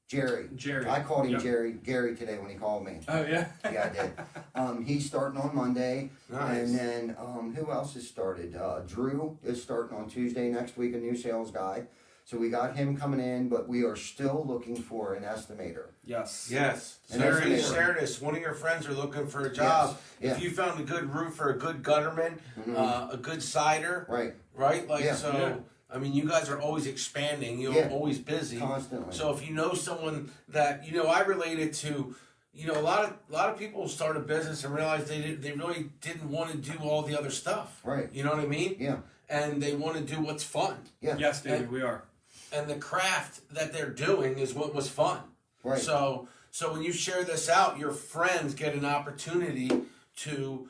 Jerry. I called him Yep. Gary today when he called me. Oh yeah. Yeah, I did. He's starting on Monday. Nice. And then, who else has started? Drew is starting on Tuesday next week, a new sales guy. So we got him coming in, but we are still looking for an estimator. Yes. Yes. And So that's you amazing. share this. One of your friends are looking for a job. Yes. If you found a good roofer, a good gutterman, a good cider, Right. right? Like Yeah. so. Yeah. I mean, you guys are always expanding. You're Yeah. always busy. Constantly. So if you know someone that I relate it to. A lot of people start a business and realize they really didn't want to do all the other stuff. Right. You know what I mean? Yeah. And they want to do what's fun. Yeah. Yes, David. We are. And the craft that they're doing is what was fun. Right. So when you share this out, your friends get an opportunity to,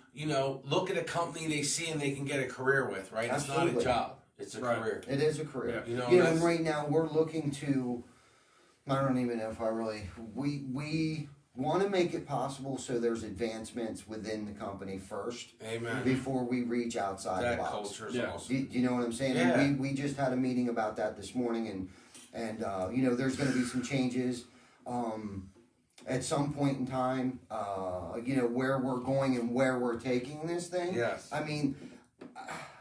look at a company they see and they can get a career with, right? It's not Absolutely. a job. It's a Right. career. It is a career. Yeah. And right now we're looking to, I don't even know if I really, we want to make it possible so there's advancements within the company first Amen. before we reach outside That the box. culture is Yeah. awesome. Do you know what I'm saying? Yeah. And we just had a meeting about that this morning, and there's going to be some changes at some point in time. Where we're going and where we're taking this thing. Yes. I mean,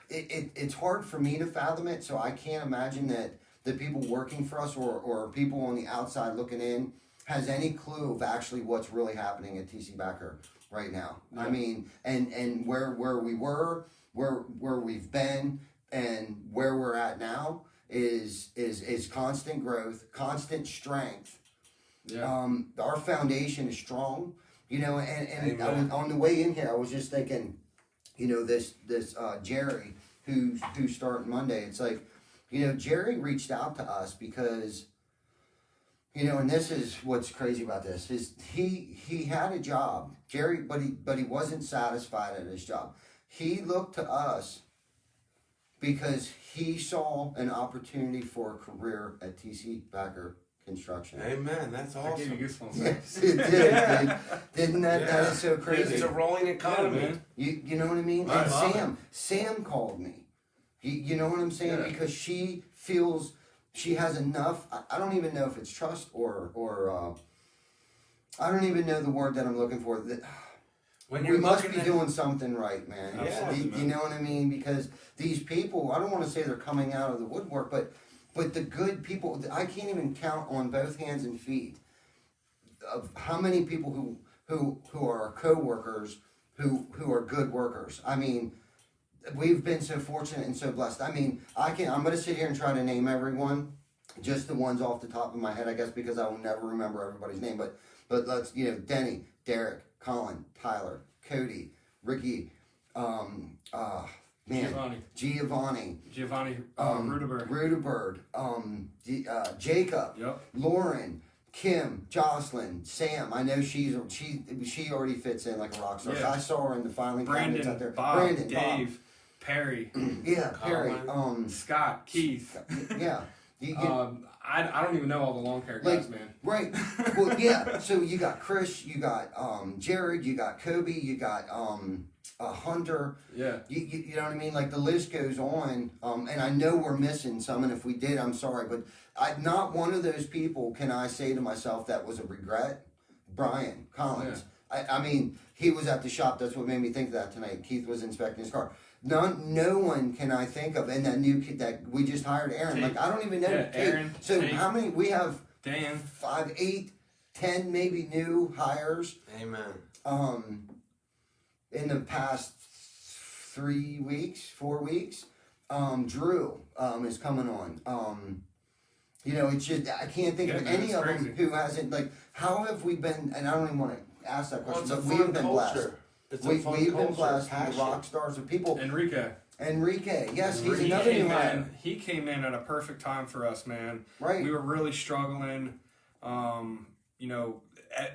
it's hard for me to fathom it, so I can't imagine that the people working for us or people on the outside looking in has any clue of actually what's really happening at TC Backer right now. I mean, and where we were, where we've been, and where we're at now is constant growth, constant strength. Yeah. Our foundation is strong, and Amen. on the way in here, I was just thinking, this Jerry who's starting Monday. It's like, Jerry reached out to us because, and this is what's crazy about this is he had a job, Jerry, but he wasn't satisfied at his job. He looked to us because he saw an opportunity for a career at TC Backer Construction. Amen. That's I gave awesome. you goosebumps. Yes, it did. Yeah. Dude. Didn't that? Yeah. That is so crazy. It's a rolling economy. Yeah, man. You know what I mean? I And love Sam called me. You know what I'm saying? Yeah. Because she feels she has enough. I don't even know if it's trust or I don't even know the word that I'm looking for. That When we you're must looking be at- doing something right, man. Absolutely, You man. know what I mean? Because these people, I don't want to say they're coming out of the woodwork, but the good people, I can't even count on both hands and feet of how many people who are our co-workers who are good workers. I mean, we've been so fortunate and so blessed. I mean, I'm going to sit here and try to name everyone, just the ones off the top of my head, I guess, because I will never remember everybody's name. But let's, Denny, Derek, Colin, Tyler, Cody, Ricky, Giovanni, Rudeberg. Rudebird, Jacob, Yep. Lauren, Kim, Jocelyn, Sam. I know she already fits in like a rock star. Yeah. I saw her in the filing cabinets out there. Brandon, Bob. Dave, Perry, Yeah, Perry. Scott, Keith. Yeah. I don't even know all the lawn care Like- guys, man. Right. Well, yeah. So you got Chris, you got Jared, you got Kobe, you got Hunter. Yeah. You know what I mean? Like the list goes on. And I know we're missing some, and if we did, I'm sorry, but not one of those people can I say to myself that was a regret. Brian Collins. Yeah. I mean, he was at the shop. That's what made me think of that tonight. Keith was inspecting his car. No one can I think of, and that new kid that we just hired, Aaron. Tate. Like I don't even know. Yeah, Tate. Aaron, So Tate. how many we have? Dan. 5, 8, 10 maybe new hires Amen. in the past 3 weeks, 4 weeks. Drew is coming on. It's just I can't think of Yeah, man, any it's of them crazy. who hasn't, like, how have we been, and I don't even want to ask that Well, question, it's a but fun we've been culture. blessed. It's a We've fun been culture, blessed with passion. rock stars of people. Enrique, Yes, he's He another new came hire. in. He came in at a perfect time for us, man. Right. We were really struggling. You know,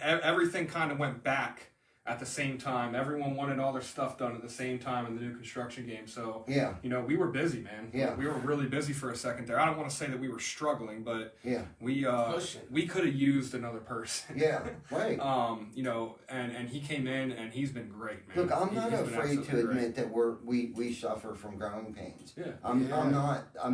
everything kind of went back at the same time. Everyone wanted all their stuff done at the same time in the new construction game. So, Yeah. you know, we were busy, man. Yeah. We were really busy for a second there. I don't want to say that we were struggling, but Yeah. we could have used another person. Yeah, right. You know, and he came in and he's been great, man. Look, I'm not He's been afraid to absolutely great. admit that we suffer from growing pains. Yeah. I'm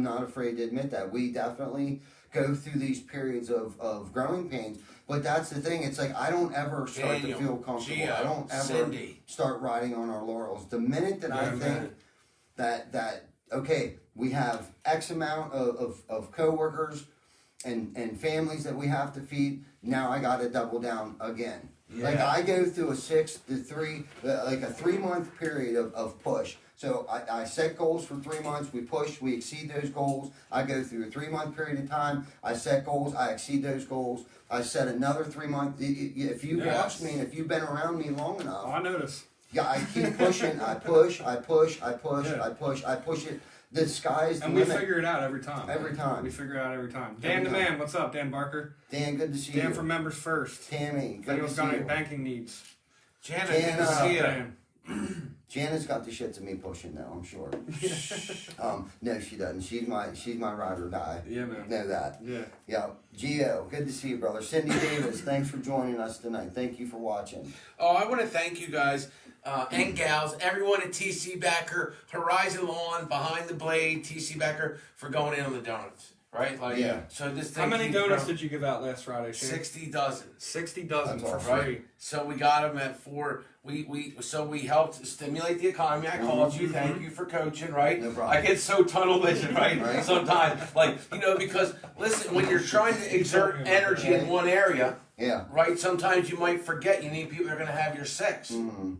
not afraid to admit that. We definitely go through these periods of growing pains. But that's the thing. It's like I don't ever start Daniel, to feel comfortable. Gia, I don't ever Cindy. start riding on our laurels. The minute that I Yeah, think that okay, we have X amount of coworkers and families that we have to feed. Now I got to double down again. Yeah. Like I go through a 3-month period of push. So I set goals for 3 months, we push, we exceed those goals. I go through a 3-month period of time, I set goals, I exceed those goals. I set another 3 months. If you watch me and if you've been around me long enough, Oh, I noticed. yeah, I keep pushing, I push Yeah. I push it. The sky's the And we limit. figure it out every time. Every time. We figure it out every time. Every Dan the time. man, what's up, Dan Barker? Dan, good to see Dan you. from Members First. Tammy, If good to anyone's see got any you. banking needs. Janet, Jan, good to see ya. Dan. Jana's got the shits of me pushing now, I'm sure. No, she doesn't. She's my ride or die. Yeah, man. Know that. Yeah. Yeah. Gio, good to see you, brother. Cindy Davis, thanks for joining us tonight. Thank you for watching. Oh, I want to thank you guys and gals, everyone at TC Backer, Horizon Lawn, Behind the Blade, TC Backer, for going in on the donuts. Right? Like, Yeah. So this thing How many keeps donuts growing. did you give out last Friday, Shane? 60 dozen. 60 dozen That's for awesome. free. So we got them at 4. We helped stimulate the economy. I called you. Thank you for coaching. Right? No problem. I get so tunnel vision. Right? Right. Sometimes, like because listen, when you're trying to exert energy in one area. Yeah. Right, sometimes you might forget you need people that are going to have your 6,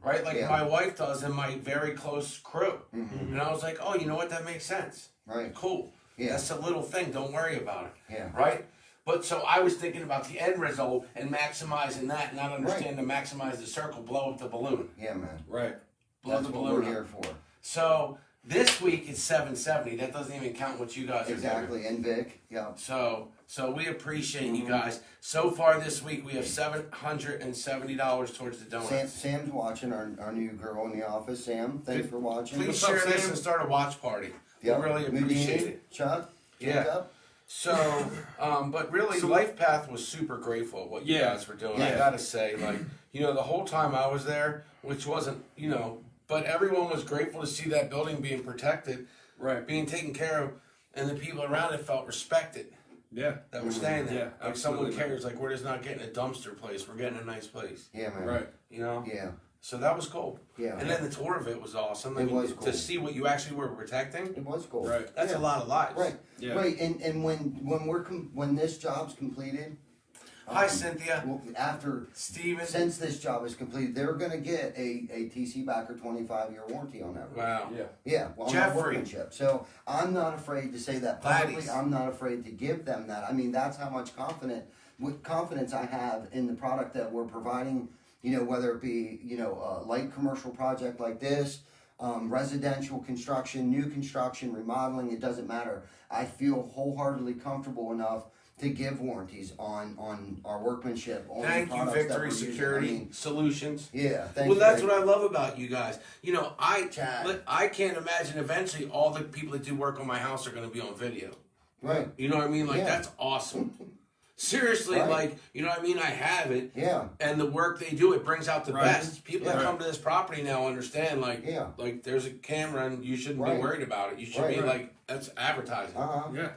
right? Like Yeah. my wife does and my very close crew. And I was like, oh, you know what? That makes sense. Right. Cool. Yeah. That's a little thing. Don't worry about it. Yeah. Right? But so I was thinking about the end result and maximizing that, not understand to maximize the circle, blow up the balloon. Yeah, man. Right. Blow That's the what balloon we're up. here for. So this week it's 770. That doesn't even count what you guys are doing. Exactly. And Vic. Yeah. So we appreciate you guys. So far this week we have $770 towards the donuts. Sam's watching, our new girl in the office. Sam, thanks for watching. Please What's up, share this Sam? and start a watch party. Yep. We really Moodini, appreciate it. Chuck. Yeah. Jacob. So, but really, Life Path was super grateful at what you Yeah. guys were doing. Yeah. I gotta say, like, the whole time I was there, which wasn't, but everyone was grateful to see that building being protected, Right. being taken care of, and the people around it felt respected Yeah. that were staying there. Yeah, Like someone absolutely. cares, like we're just not getting a dumpster place, we're getting a nice place. Yeah, man. Right. Yeah. So that was cool. Yeah. And then the tour of it was awesome. It was cool. To see what you actually were protecting. It was cool. Right. That's Yeah. a lot of lives. Right. Yeah. Right. And when this job's completed. Hi, Cynthia. Well, after Steven. since this job is completed, they're gonna get a TC Backer 25-year warranty on that roof. Wow. Yeah. Yeah, well, on Jeffrey. workmanship. So I'm not afraid to say that publicly. Gladys. I'm not afraid to give them that. I mean, that's how much confidence I have in the product that we're providing. Whether it be a light commercial project like this, residential construction, new construction, remodeling. It doesn't matter. I feel wholeheartedly comfortable enough to give warranties on our workmanship. On Thank the you, products that Victory we're using. Security I mean, Solutions. yeah, thank Well, you. that's Vic. what I love about you guys. Chad. I can't imagine eventually all the people that do work on my house are going to be on video. Right. You know what I mean? Like, Yeah. that's awesome. Seriously, Right. like, you know what I mean? I have it. Yeah. And the work they do, it brings out the Right. best. People that Yeah. come to this property now understand, like, Yeah. like there's a camera and you shouldn't Right. be worried about it. You should Right. be Right. like, that's advertising. Yeah.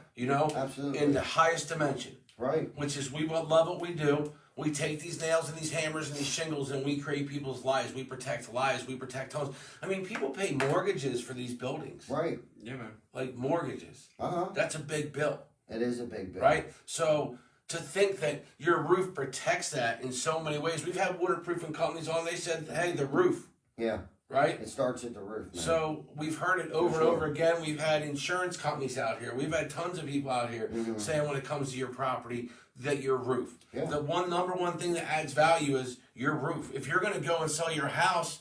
Absolutely. In the highest dimension. Right. Which is we love what we do. We take these nails and these hammers and these shingles and we create people's lives. We protect lives. We protect homes. I mean, people pay mortgages for these buildings. Right. Yeah, man. Like mortgages. Uh-huh. That's a big bill, It is a big bill. right? So to think that your roof protects that in so many ways. We've had waterproofing companies on. They said, hey, the roof. Yeah. right? It starts at the roof, man. So we've heard it over and over again. We've had insurance companies out here. We've had tons of people out here saying when it comes to your property that your roof. Yeah. The number one thing that adds value is your roof. If you're going to go and sell your house,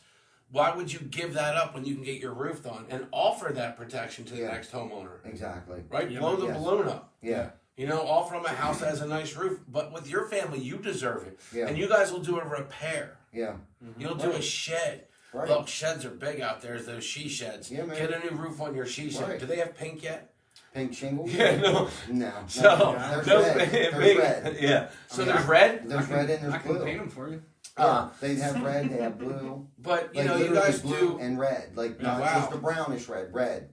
why would you give that up when you can get your roof done and offer that protection to the next homeowner? Exactly. Right? Blow the balloon up. Yeah. You know, offer them a house that has a nice roof. But with your family, you deserve it. Yeah. And you guys will do a repair. Yeah. You'll do a shed. Right. Look, sheds are big out there, those she sheds. Yeah, man. Get a new roof on your she shed. Right. Do they have pink yet? Pink shingles? Yeah, no. No. So, There's no, red. There's big, red. yeah. So Yeah. there's red? There's red and I there's can blue. paint them for you. Yeah, they have red, they have blue. But, you Like, know, you literally guys blue do. and red. Like, not wow. just a brownish red. Red.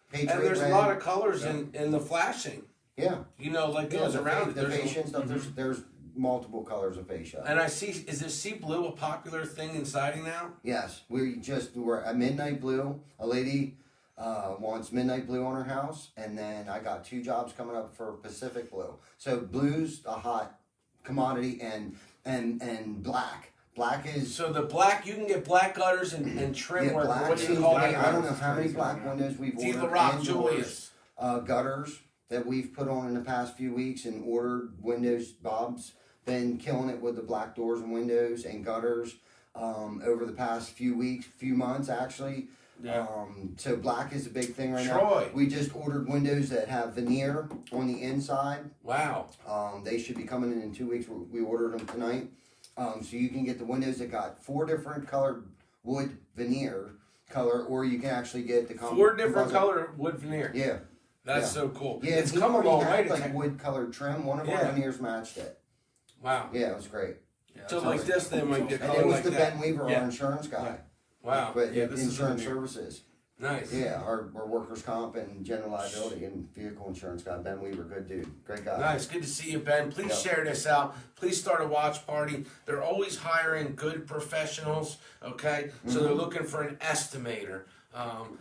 Patriot And there's red. a lot of colors in the flashing. Yeah. You know, like goes the around it. The There's fascia and stuff, there's multiple colors of fascia. and I see, is this sea blue a popular thing in siding now? Yes, we're a midnight blue. A lady wants midnight blue on her house, and then I got 2 jobs coming up for Pacific blue. So blue's a hot commodity, and black. Black is So the black, you can get black gutters and trim work. black. What do you is- call I that? don't know how many black windows we've T. ordered. LaRock and Julius. doors, gutters that we've put on in the past few weeks and ordered windows. Bob's been killing it with the black doors and windows and gutters over the past few months actually. Yeah. So black is a big thing right Troy. now. We just ordered windows that have veneer on the inside. Wow. They should be coming in 2 weeks. We ordered them tonight. So you can get the windows that got 4 different colored wood veneer color, or you can actually get the 4 different composite. color wood veneer. Yeah. That's yeah. so cool. Yeah, It's we come a already long had, way to like wood colored trim. One of Yeah. our veneers matched it. Wow. Yeah, it was great. Yeah, So that's like awesome. this, they might get And color it was like the that. Ben Weaver, Yeah. our insurance guy. Wow. But Yeah, this is insurance veneer. services. Nice. Yeah, our workers' comp and general liability and vehicle insurance guy, Ben Weaver, good dude, great guy. Nice. Good to see you, Ben. Please Yep. share this out. Please start a watch party. They're always hiring good professionals, okay? So they're looking for an estimator.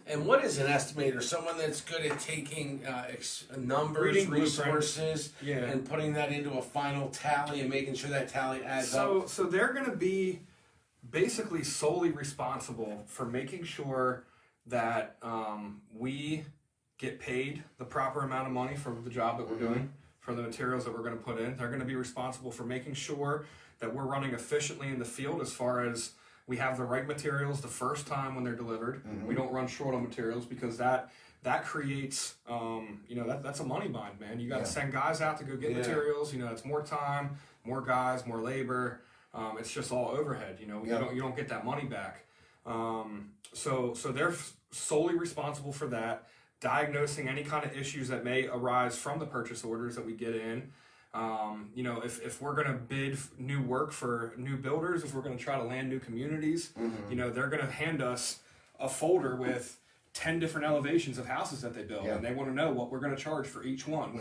And what is an estimator? Someone that's good at taking numbers, Reading resources, Yeah. and putting that into a final tally and making sure that tally adds up. So they're going to be basically solely responsible for making sure that we get paid the proper amount of money for the job that we're doing, for the materials that we're going to put in. They're going to be responsible for making sure that we're running efficiently in the field as far as we have the right materials the first time when they're delivered. We don't run short on materials because that creates, that's a money bind, man. You got to send guys out to go get materials. You know, it's more time, more guys, more labor. It's just all overhead. You know, you don't get that money back. So they're solely responsible for that, diagnosing any kind of issues that may arise from the purchase orders that we get in. If we're going to bid new work for new builders, if we're going to try to land new communities, they're going to hand us a folder with 10 different elevations of houses that they build, and they want to know what we're going to charge for each one,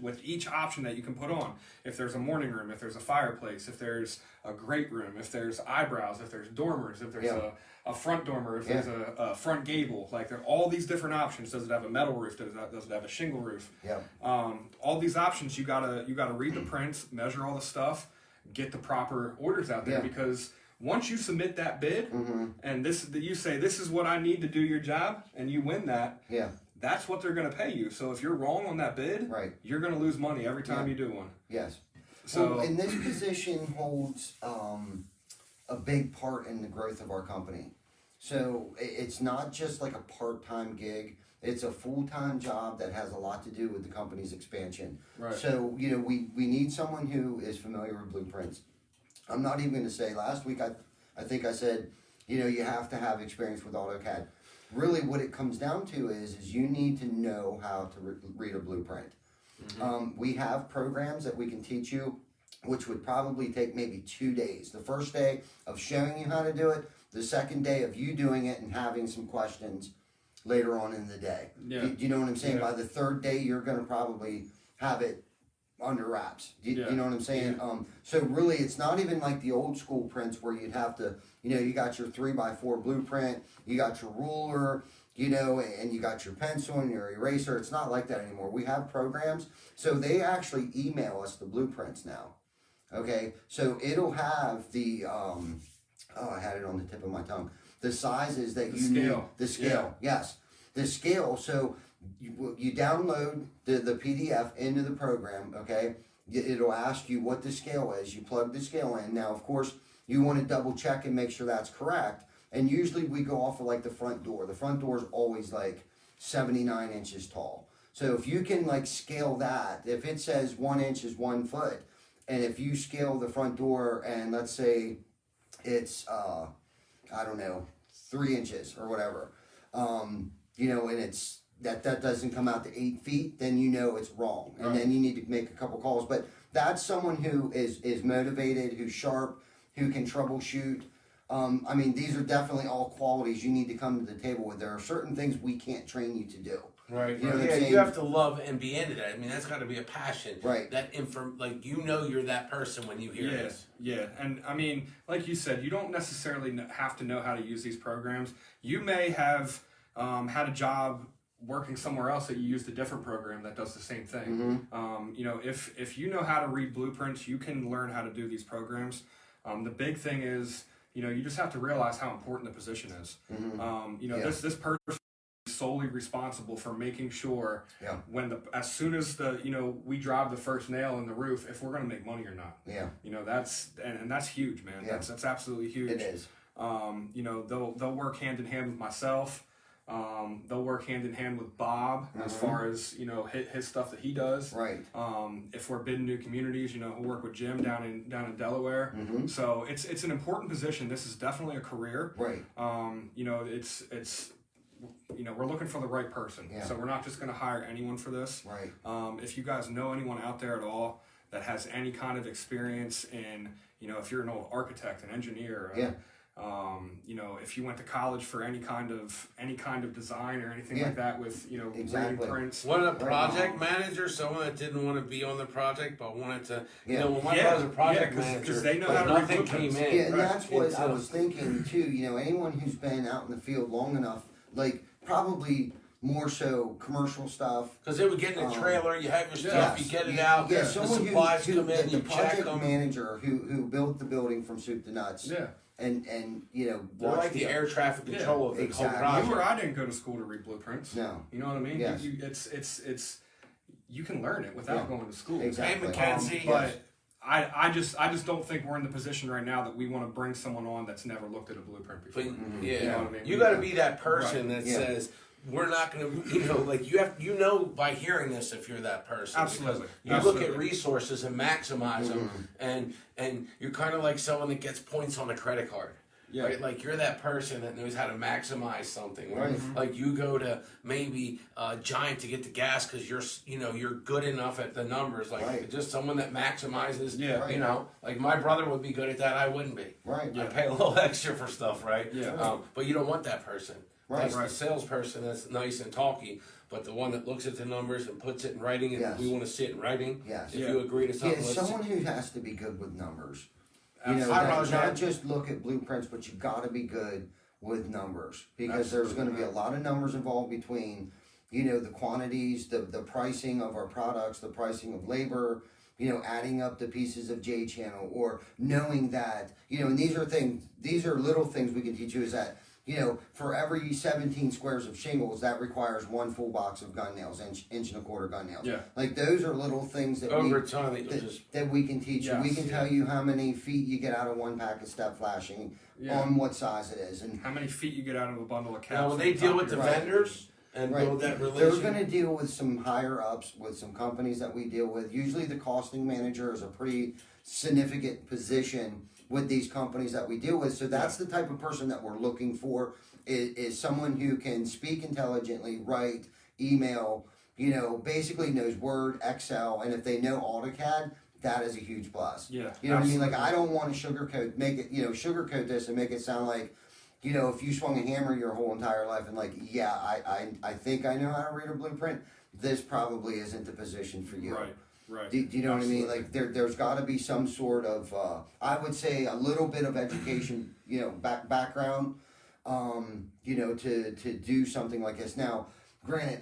with each option that you can put on. If there's a morning room, if there's a fireplace, if there's a great room, if there's eyebrows, if there's dormers, if there's a front dormer, if there's a front gable, like there are all these different options. Does it have a metal roof? Does it have a shingle roof? All these options, you gotta read the prints, measure all the stuff, get the proper orders out there, because once you submit that bid and you say this is what I need to do your job, and you win that, that's what they're going to pay you. So if you're wrong on that bid, you're going to lose money every time you do one. Yes. So and this position holds a big part in the growth of our company. So it's not just like a part-time gig. It's a full-time job that has a lot to do with the company's expansion. Right. So, we need someone who is familiar with blueprints. I'm not even going to say, last week I think I said, you have to have experience with AutoCAD. Really what it comes down to is you need to know how to read a blueprint. We have programs that we can teach you, which would probably take maybe 2 days. The first day of showing you how to do it, the second day of you doing it and having some questions later on in the day. Yeah. Do you know what I'm saying? By the third day, you're going to probably have it under wraps. Do you know what I'm saying? So really, it's not even like the old school prints where you'd have to, you got your 3x4 blueprint, you got your ruler, and you got your pencil and your eraser. It's not like that anymore. We have programs, so they actually email us the blueprints now. Okay, so it'll have the, I had it on the tip of my tongue. the sizes that The you scale. need. The scale, yes. The scale, so you download the PDF into the program, okay? It'll ask you what the scale is. You plug the scale in. Now, of course, you want to double check and make sure that's correct. And usually we go off of like the front door. The front door is always like 79 inches tall. So if you can like scale that, if it says 1 inch is 1 foot, and if you scale the front door and let's say it's, I don't know, 3 inches or whatever, you know, and it's, that doesn't come out to 8 feet, then you know it's wrong. And then you need to make a couple calls. But that's someone who is motivated, who's sharp, who can troubleshoot. I mean, these are definitely all qualities you need to come to the table with. There are certain things we can't train you to do. Right. You know what I'm Yeah, saying? you have to love and be into that. I mean, that's got to be a passion. Right. That like you know you're that person when you hear this. Yeah, and I mean, like you said, you don't necessarily have to know how to use these programs. You may have had a job working somewhere else that you used a different program that does the same thing. You know, if you know how to read blueprints, you can learn how to do these programs. The big thing is, you know, you just have to realize how important the position is. You know, this person is solely responsible for making sure when as soon as we drive the first nail in the roof, if we're going to make money or not. You know, that's and that's huge, man. That's absolutely huge. It is. You know, they'll work hand in hand with myself. They'll work hand in hand with Bob as far as, you know, his stuff that he does. Right. If we're bidding new communities, you know, he'll work with Jim down in Delaware. So it's an important position. This is definitely a career. Right. You know, it's you know, we're looking for the right person. So we're not just going to hire anyone for this. Right. If you guys know anyone out there at all that has any kind of experience in, you know, if you're an old architect, an engineer, you know, if you went to college for any kind of design or anything like that with, you know, reading prints. What a project manager, someone that didn't want to be on the project but wanted to, you know, when my brother's a project manager, because they know how to nothing read came blueprints. in. Yeah, and that's what I was thinking too. You know, anyone who's been out in the field long enough, like probably more so commercial stuff. Because they would get in a trailer, you have your stuff, you get it out, Yeah, the someone supplies who come in, the you check project them. manager who built the building from soup to nuts. And you know, They're like the air traffic control of the whole exactly. project. You or I didn't go to school to read blueprints. No. You know what I mean? Yes. It's you can learn it without going to school. Exactly. Hey, Mackenzie. But I just don't think we're in the position right now that we want to bring someone on that's never looked at a blueprint before. But, You know what I mean? You got to be that person that says, we're not going to, you know, like you know by hearing this if you're that person. Absolutely. You look at resources and maximize them, and you're kind of like someone that gets points on a credit card. Right? Like you're that person that knows how to maximize something. Right? Like you go to maybe Giant to get the gas because you're good enough at the numbers. Like just someone that maximizes. You know, like my brother would be good at that. I wouldn't be. Right. I pay a little extra for stuff. Right. Yeah. But you don't want that person. That's the salesperson that's nice and talky, but the one that looks at the numbers and puts it in writing, and we want to see it in writing. Yes. If you agree to something, someone who has to be good with numbers. You know, I'd not just look at blueprints, but you got to be good with numbers because there's going to be a lot of numbers involved between, you know, the quantities, the pricing of our products, the pricing of labor, you know, adding up the pieces of J channel, or knowing that, you know, and these are little things we can teach you is that, you know, for every 17 squares of shingles, that requires 1 full box of gun nails, inch and a quarter gun nails. Like those are little things that over time that we can teach you. We can tell you how many feet you get out of one pack of step flashing, on what size it is, and how many feet you get out of a bundle of caps. Now, when they deal with the vendors and build that relation, they're going to deal with some higher ups, with some companies that we deal with. Usually, the costing manager is a pretty significant position with these companies that we deal with. So that's the type of person that we're looking for is someone who can speak intelligently, write, email, you know, basically knows Word, Excel, and if they know AutoCAD, that is a huge plus. Yeah. You know what I mean? Like I don't want to sugarcoat this and make it sound like, you know, if you swung a hammer your whole entire life and like, I think I know how to read a blueprint, this probably isn't the position for you. Right. Do you know what I mean? Like there's got to be some sort of, I would say, a little bit of education, you know, background, you know, to do something like this. Now, Granted,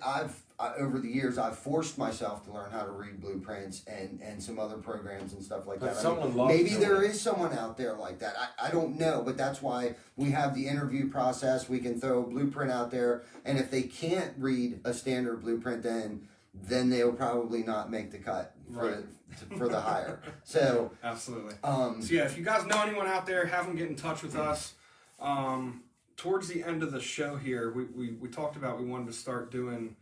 over the years, I've forced myself to learn how to read blueprints and some other programs and stuff like But that. someone loves maybe doing there it. is someone out there like that. I don't know, but that's why we have the interview process. We can throw a blueprint out there, and if they can't read a standard blueprint, then they'll probably not make the cut for the hire. So absolutely. So yeah, if you guys know anyone out there, have them get in touch with us. Towards the end of the show here, we talked about we wanted to start doing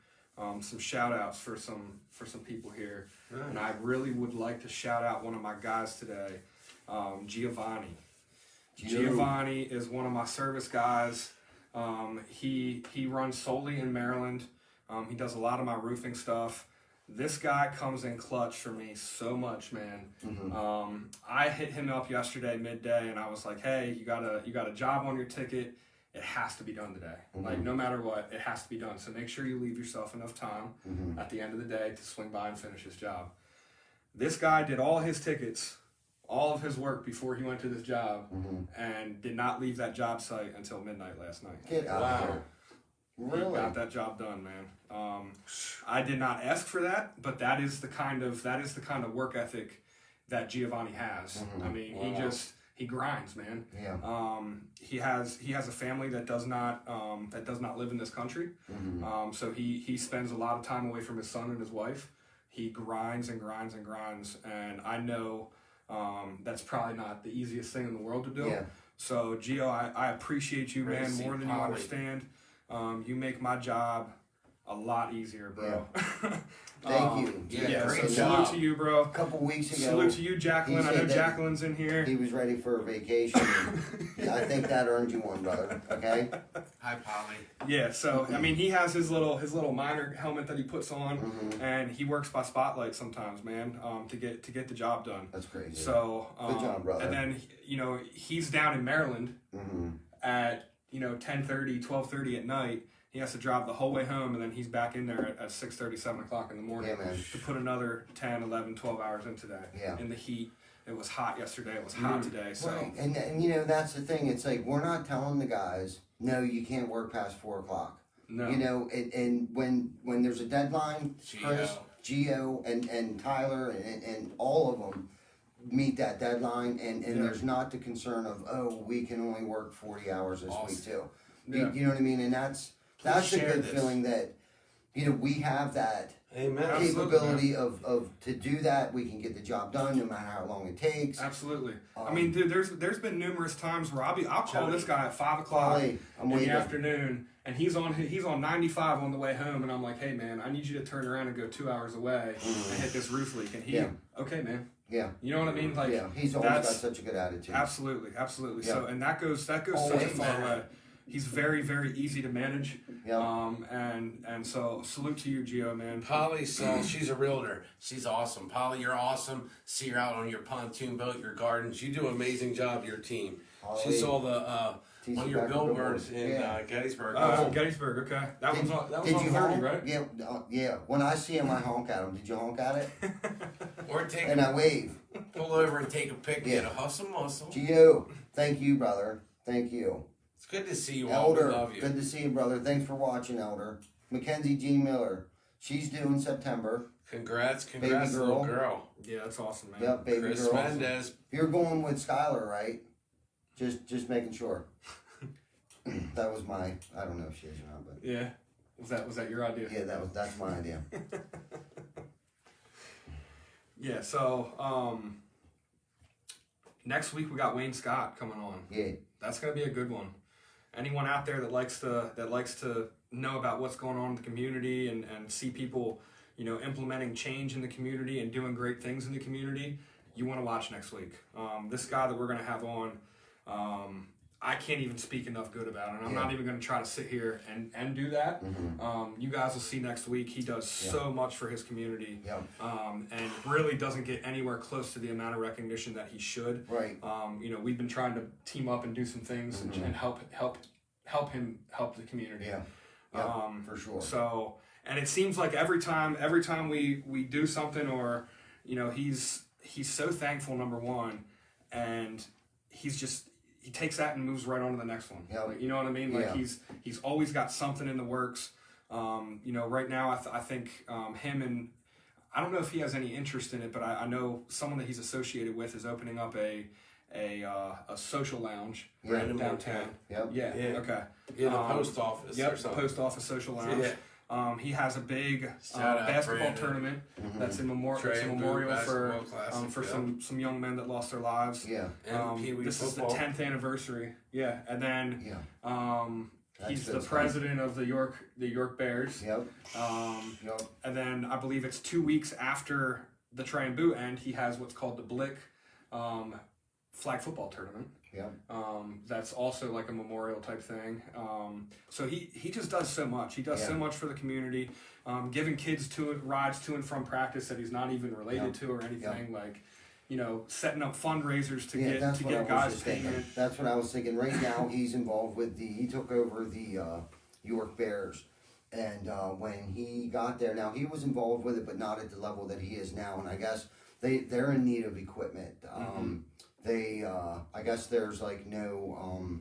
some shout outs for some people here. Nice. And I really would like to shout out one of my guys today, Giovanni. Giovanni is one of my service guys. He runs solely in Maryland. He does a lot of my roofing stuff. This guy comes in clutch for me so much, man. Mm-hmm. I hit him up yesterday midday, and I was like, "Hey, you got a job on your ticket. It has to be done today. Mm-hmm. Like, no matter what, it has to be done. So make sure you leave yourself enough time at the end of the day to swing by and finish his job." This guy did all his tickets, all of his work before he went to this job, and did not leave that job site until midnight last night. Get out there. Really? He got that job done, man. I did not ask for that, but that is the kind of work ethic that Giovanni has. I mean, he grinds, man. Yeah. He has a family that does not live in this country. So he spends a lot of time away from his son and his wife. He grinds and grinds and grinds, and I know that's probably not the easiest thing in the world to do. Yeah. So Gio, I appreciate you, man, more than you understand. You make my job a lot easier, bro. Yeah. Thank you. Yeah, great so job. salute to you, bro. A couple weeks ago. Salute to you, Jacqueline. I know Jacqueline's in here. He was ready for a vacation. I think that earned you one, brother. Okay. Hi, Polly. Yeah. So I mean, he has his little miner helmet that he puts on, and he works by spotlight sometimes, man, to get the job done. That's crazy. So good job, brother. And then he's down in Maryland at 10:30, 12:30 at night. He has to drive the whole way home, and then he's back in there at 6:30, 7 o'clock in the morning to put another 10, 11, 12 hours into that. Yeah. In the heat. It was hot yesterday. It was hot today. So. Right. And that's the thing. It's like, we're not telling the guys, no, you can't work past 4 o'clock. No. And when there's a deadline, Chris, Gio, and Tyler, and all of them meet that deadline, and there's not the concern of, oh, we can only work 40 hours this week too. Yeah. You know what I mean? And that's a good feeling that we have that capability of to do that. We can get the job done no matter how long it takes. Absolutely. I mean, dude, there's been numerous times where I'll call this guy at 5 o'clock in the afternoon, and he's on 95 on the way home, and I'm like, hey man, I need you to turn around and go 2 hours away and hit this roof leak. And okay, man. Yeah. You know what I mean? Like, he's always got such a good attitude. Absolutely. Yeah. So, and that goes such a far way. He's very, very easy to manage. Yeah. And so salute to you, Gio, man. Polly, she's a realtor. She's awesome. Polly, you're awesome. See her out on your pontoon boat, your gardens. You do an amazing job, your team. Polly, she saw the one of your billboards in Gettysburg. Gettysburg, okay. That was on 30, right? Yeah, yeah. When I see him, I honk at him. Did you honk at it? Or take and I wave. Pull over and take a pic. Get a hustle muscle. Gio, thank you, brother. Thank you. It's good to see you, Elder. All. We love you. Good to see you, brother. Thanks for watching, Elder. Mackenzie Jean Miller. She's due in September. Congrats, baby girl. Little girl. Yeah, that's awesome, man. Yep, baby Chris girl. Mendez. You're going with Skylar, right? Just making sure. That was my. I don't know if she is or not, but yeah. Was that your idea? Yeah, that's my idea. Yeah. So next week we got Wayne Scott coming on. Yeah. That's gonna be a good one. Anyone out there that likes to know about what's going on in the community and see people, implementing change in the community and doing great things in the community, you want to watch next week. This guy that we're gonna have on, I can't even speak enough good about it. And I'm not even gonna try to sit here and do that. You guys will see next week. He does so much for his community, and really doesn't get anywhere close to the amount of recognition that he should. Right. We've been trying to team up and do some things and help him help the community. Yeah, for sure. So, and it seems like every time we do something, or he's so thankful, number one, and he takes that and moves right on to the next one. Yeah. Like, you know what I mean? Like he's always got something in the works. Right now I think him and I don't know if he has any interest in it, but I know someone that he's associated with is opening up a social lounge downtown. Yep. Yeah. Okay. Yeah, the post office. Yep. Or something. Post office social lounge. Yeah. He has a big Shout out basketball Brandon. tournament that's in memorial for some young men that lost their lives. Yeah. This football. is the 10th anniversary. Yeah, and then he's the good president of the York Bears. Yep. And then I believe it's 2 weeks after the Try and Boot end, he has what's called the Blick flag football tournament. Yeah. That's also like a memorial type thing. So he just does so much. He does so much for the community, giving kids rides to and from practice that he's not even related to or anything. Like, setting up fundraisers to get guys payment. That's what I was thinking. Right now, he's involved with he took over the York Bears. And when he got there, now he was involved with it, but not at the level that he is now. And I guess they're in need of equipment. I guess there's like no,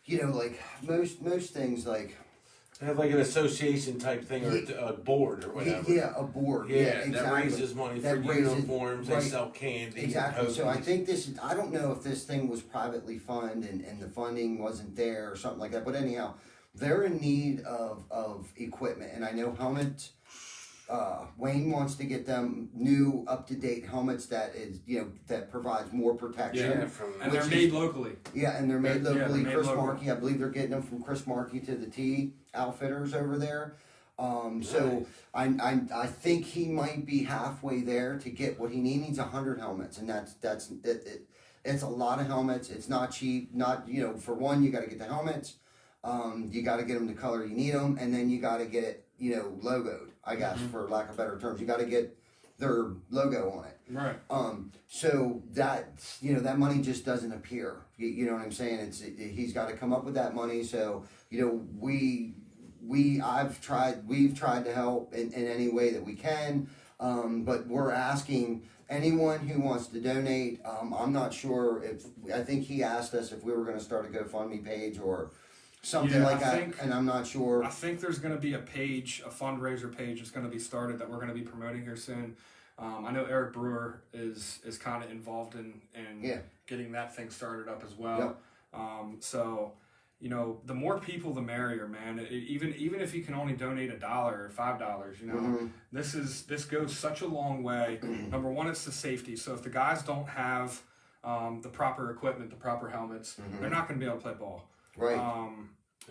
like most things like. They have like an association type thing or a board or whatever. Yeah, a board. Yeah, exactly. that raises money for uniforms. They sell candy. Exactly. So I think I don't know if this thing was privately funded and the funding wasn't there or something like that. But anyhow, they're in need of equipment. And I know helmets, Wayne wants to get them new, up-to-date helmets that provides more protection. Yeah, and they're made locally. Yeah, and they're made locally. They're Chris made Markey, I believe they're getting them from Chris Markey to the T Outfitters over there. So I think he might be halfway there to get what he needs. He needs 100 helmets, and that's it. It's a lot of helmets. It's not cheap. For one, you got to get the helmets. You got to get them the color you need them, and then you got to get it, logoed. I guess for lack of better terms, you got to get their logo on it. Right. So that that money just doesn't appear. You know what I'm saying? He's got to come up with that money. So we've tried to help in any way that we can, but we're asking anyone who wants to donate. I'm not sure I think he asked us if we were going to start a GoFundMe page or something like that, and I'm not sure. I think there's going to be a fundraiser page that's going to be started that we're going to be promoting here soon. I know Eric Brewer is kind of involved in getting that thing started up as well. Yep. So, the more people, the merrier, man. Even if you can only donate $1 or $5, this goes such a long way. Number one, it's the safety. So if the guys don't have the proper equipment, the proper helmets, they're not going to be able to play ball. Right.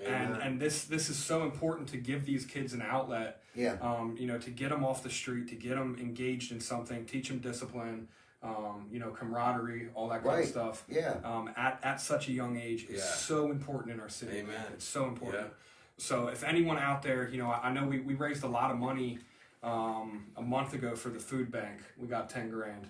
And this is so important to give these kids an outlet. Yeah. To get them off the street, to get them engaged in something, teach them discipline, camaraderie, all that kind of stuff. Yeah. At such a young age is so important in our city. Amen. It's so important. Yeah. So if anyone out there, I know we raised a lot of money a month ago for the food bank. We got 10 grand.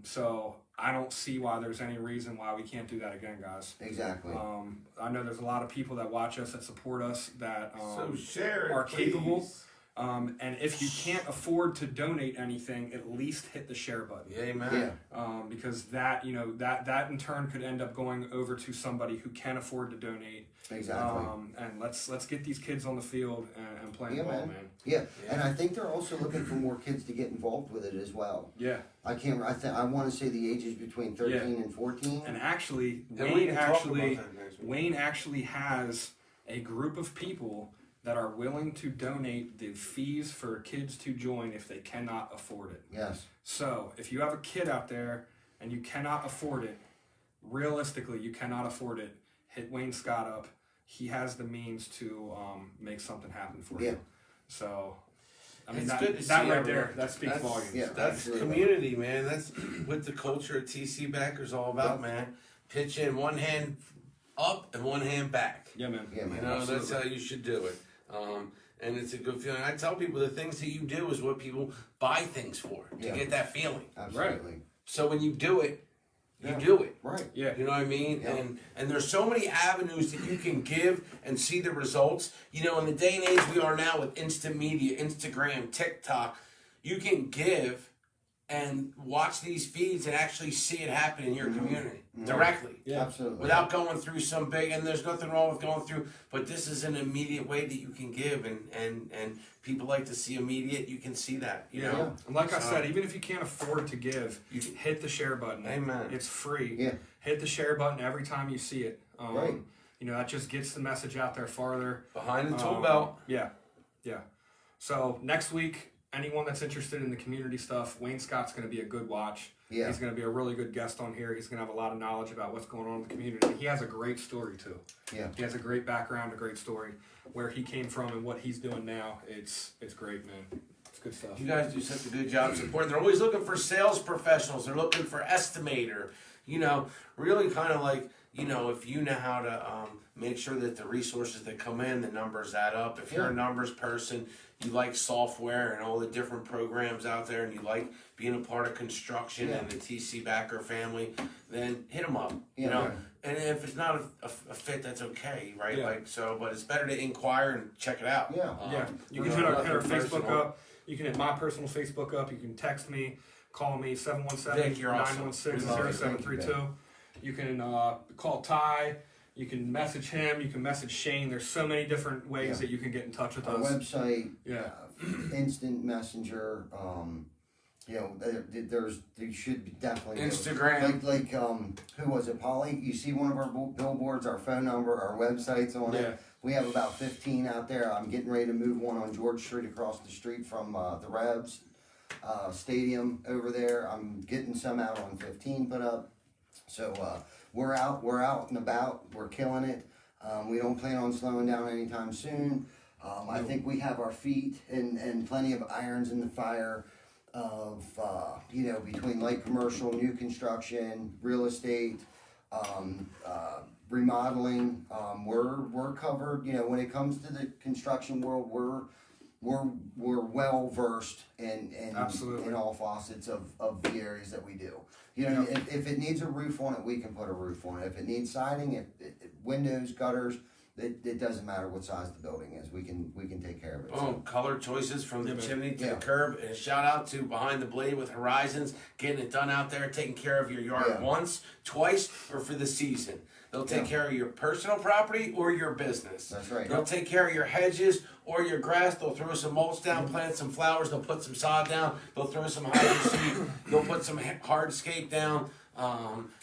So I don't see why there's any reason why we can't do that again, guys. Exactly. I know there's a lot of people that watch us, that support us, that so share it, are capable. please. And if you can't afford to donate anything, at least hit the share button. Yeah, man. Yeah. Because that in turn could end up going over to somebody who can afford to donate. Exactly. And let's get these kids on the field and playing ball, man. Yeah, and I think they're also looking for more kids to get involved with it as well. Yeah. I want to say the age is between 13 and 14. And actually, Wayne actually has a group of people that are willing to donate the fees for kids to join if they cannot afford it. Yes. So if you have a kid out there and you cannot afford it, realistically, you cannot afford it, hit Wayne Scott up. He has the means to make something happen for you. So, I mean, that right there, that speaks volumes. Yeah, that's community, man. That's what the culture of TC Backers all about, man. Pitch in, one hand up and one hand back. Yeah, man. Yeah, man. That's how you should do it. And it's a good feeling. I tell people the things that you do is what people buy things for, to get that feeling. Absolutely. Right. So when you do it, you do it. Right. Yeah. You know what I mean? Yeah. And there's so many avenues that you can give and see the results. In the day and age we are now with instant media, Instagram, TikTok, you can give and watch these feeds and actually see it happen in your community directly. Yeah. Absolutely. Without going through some big, and there's nothing wrong with going through, but this is an immediate way that you can give, and people like to see immediate. You can see that, you know. And like I So- said, even if you can't afford to give, you hit the share button. Amen. It's free. Yeah. Hit the share button every time you see it. Right. You know, that just gets the message out there farther. Behind the tool belt. Yeah. So next week, anyone that's interested in the community stuff, Wayne Scott's going to be a good watch. Yeah. He's going to be a really good guest on here. He's going to have a lot of knowledge about what's going on in the community. He has a great story too. Yeah. He has a great background, a great story, where he came from and what he's doing now. It's great, man. It's good stuff. You guys do such a good job supporting. They're always looking for sales professionals. They're looking for estimator. You know, really kind of like, you know, if you know how to make sure that the resources that come in, the numbers add up. If you're a numbers person, you like software and all the different programs out there, and you like being a part of construction and the TC Backer family, then hit them up. You know, and if it's not a fit, that's okay, right? Yeah. Like so, but it's better to inquire and check it out. Yeah. You can hit our Facebook up. You can hit my personal Facebook up. You can text me, call me, 717-916-0732. You can call Ty. You can message him. You can message Shane. There's so many different ways that you can get in touch with Our us. website, instant messenger, you know, there should be definitely Instagram. like who was it, Polly? You see one of our billboards, our phone number, our website's on it. We have about 15 out there. I'm getting ready to move one on George Street across the street from the Rebs stadium over there. I'm getting some out on 15 put up. So we're out and about. We're killing it. We don't plan on slowing down anytime soon. I think we have our feet and plenty of irons in the fire of, you know, between light commercial, new construction, real estate, remodeling. We're covered. You know, when it comes to the construction world, we're well versed in all facets of the areas that we do. You know, if it needs a roof on it, we can put a roof on it. If it needs siding, if windows, gutters, it doesn't matter what size the building is. We can take care of it. Boom, color choices from the chimney to the curb, and a shout out to Behind the Blade with Horizons, getting it done out there, taking care of your yard once, twice, or for the season. They'll take care of your personal property or your business. That's right. They'll take care of your hedges or your grass. They'll throw some mulch down, plant some flowers. They'll put some sod down. They'll throw some hydroseed. They'll put some hardscape down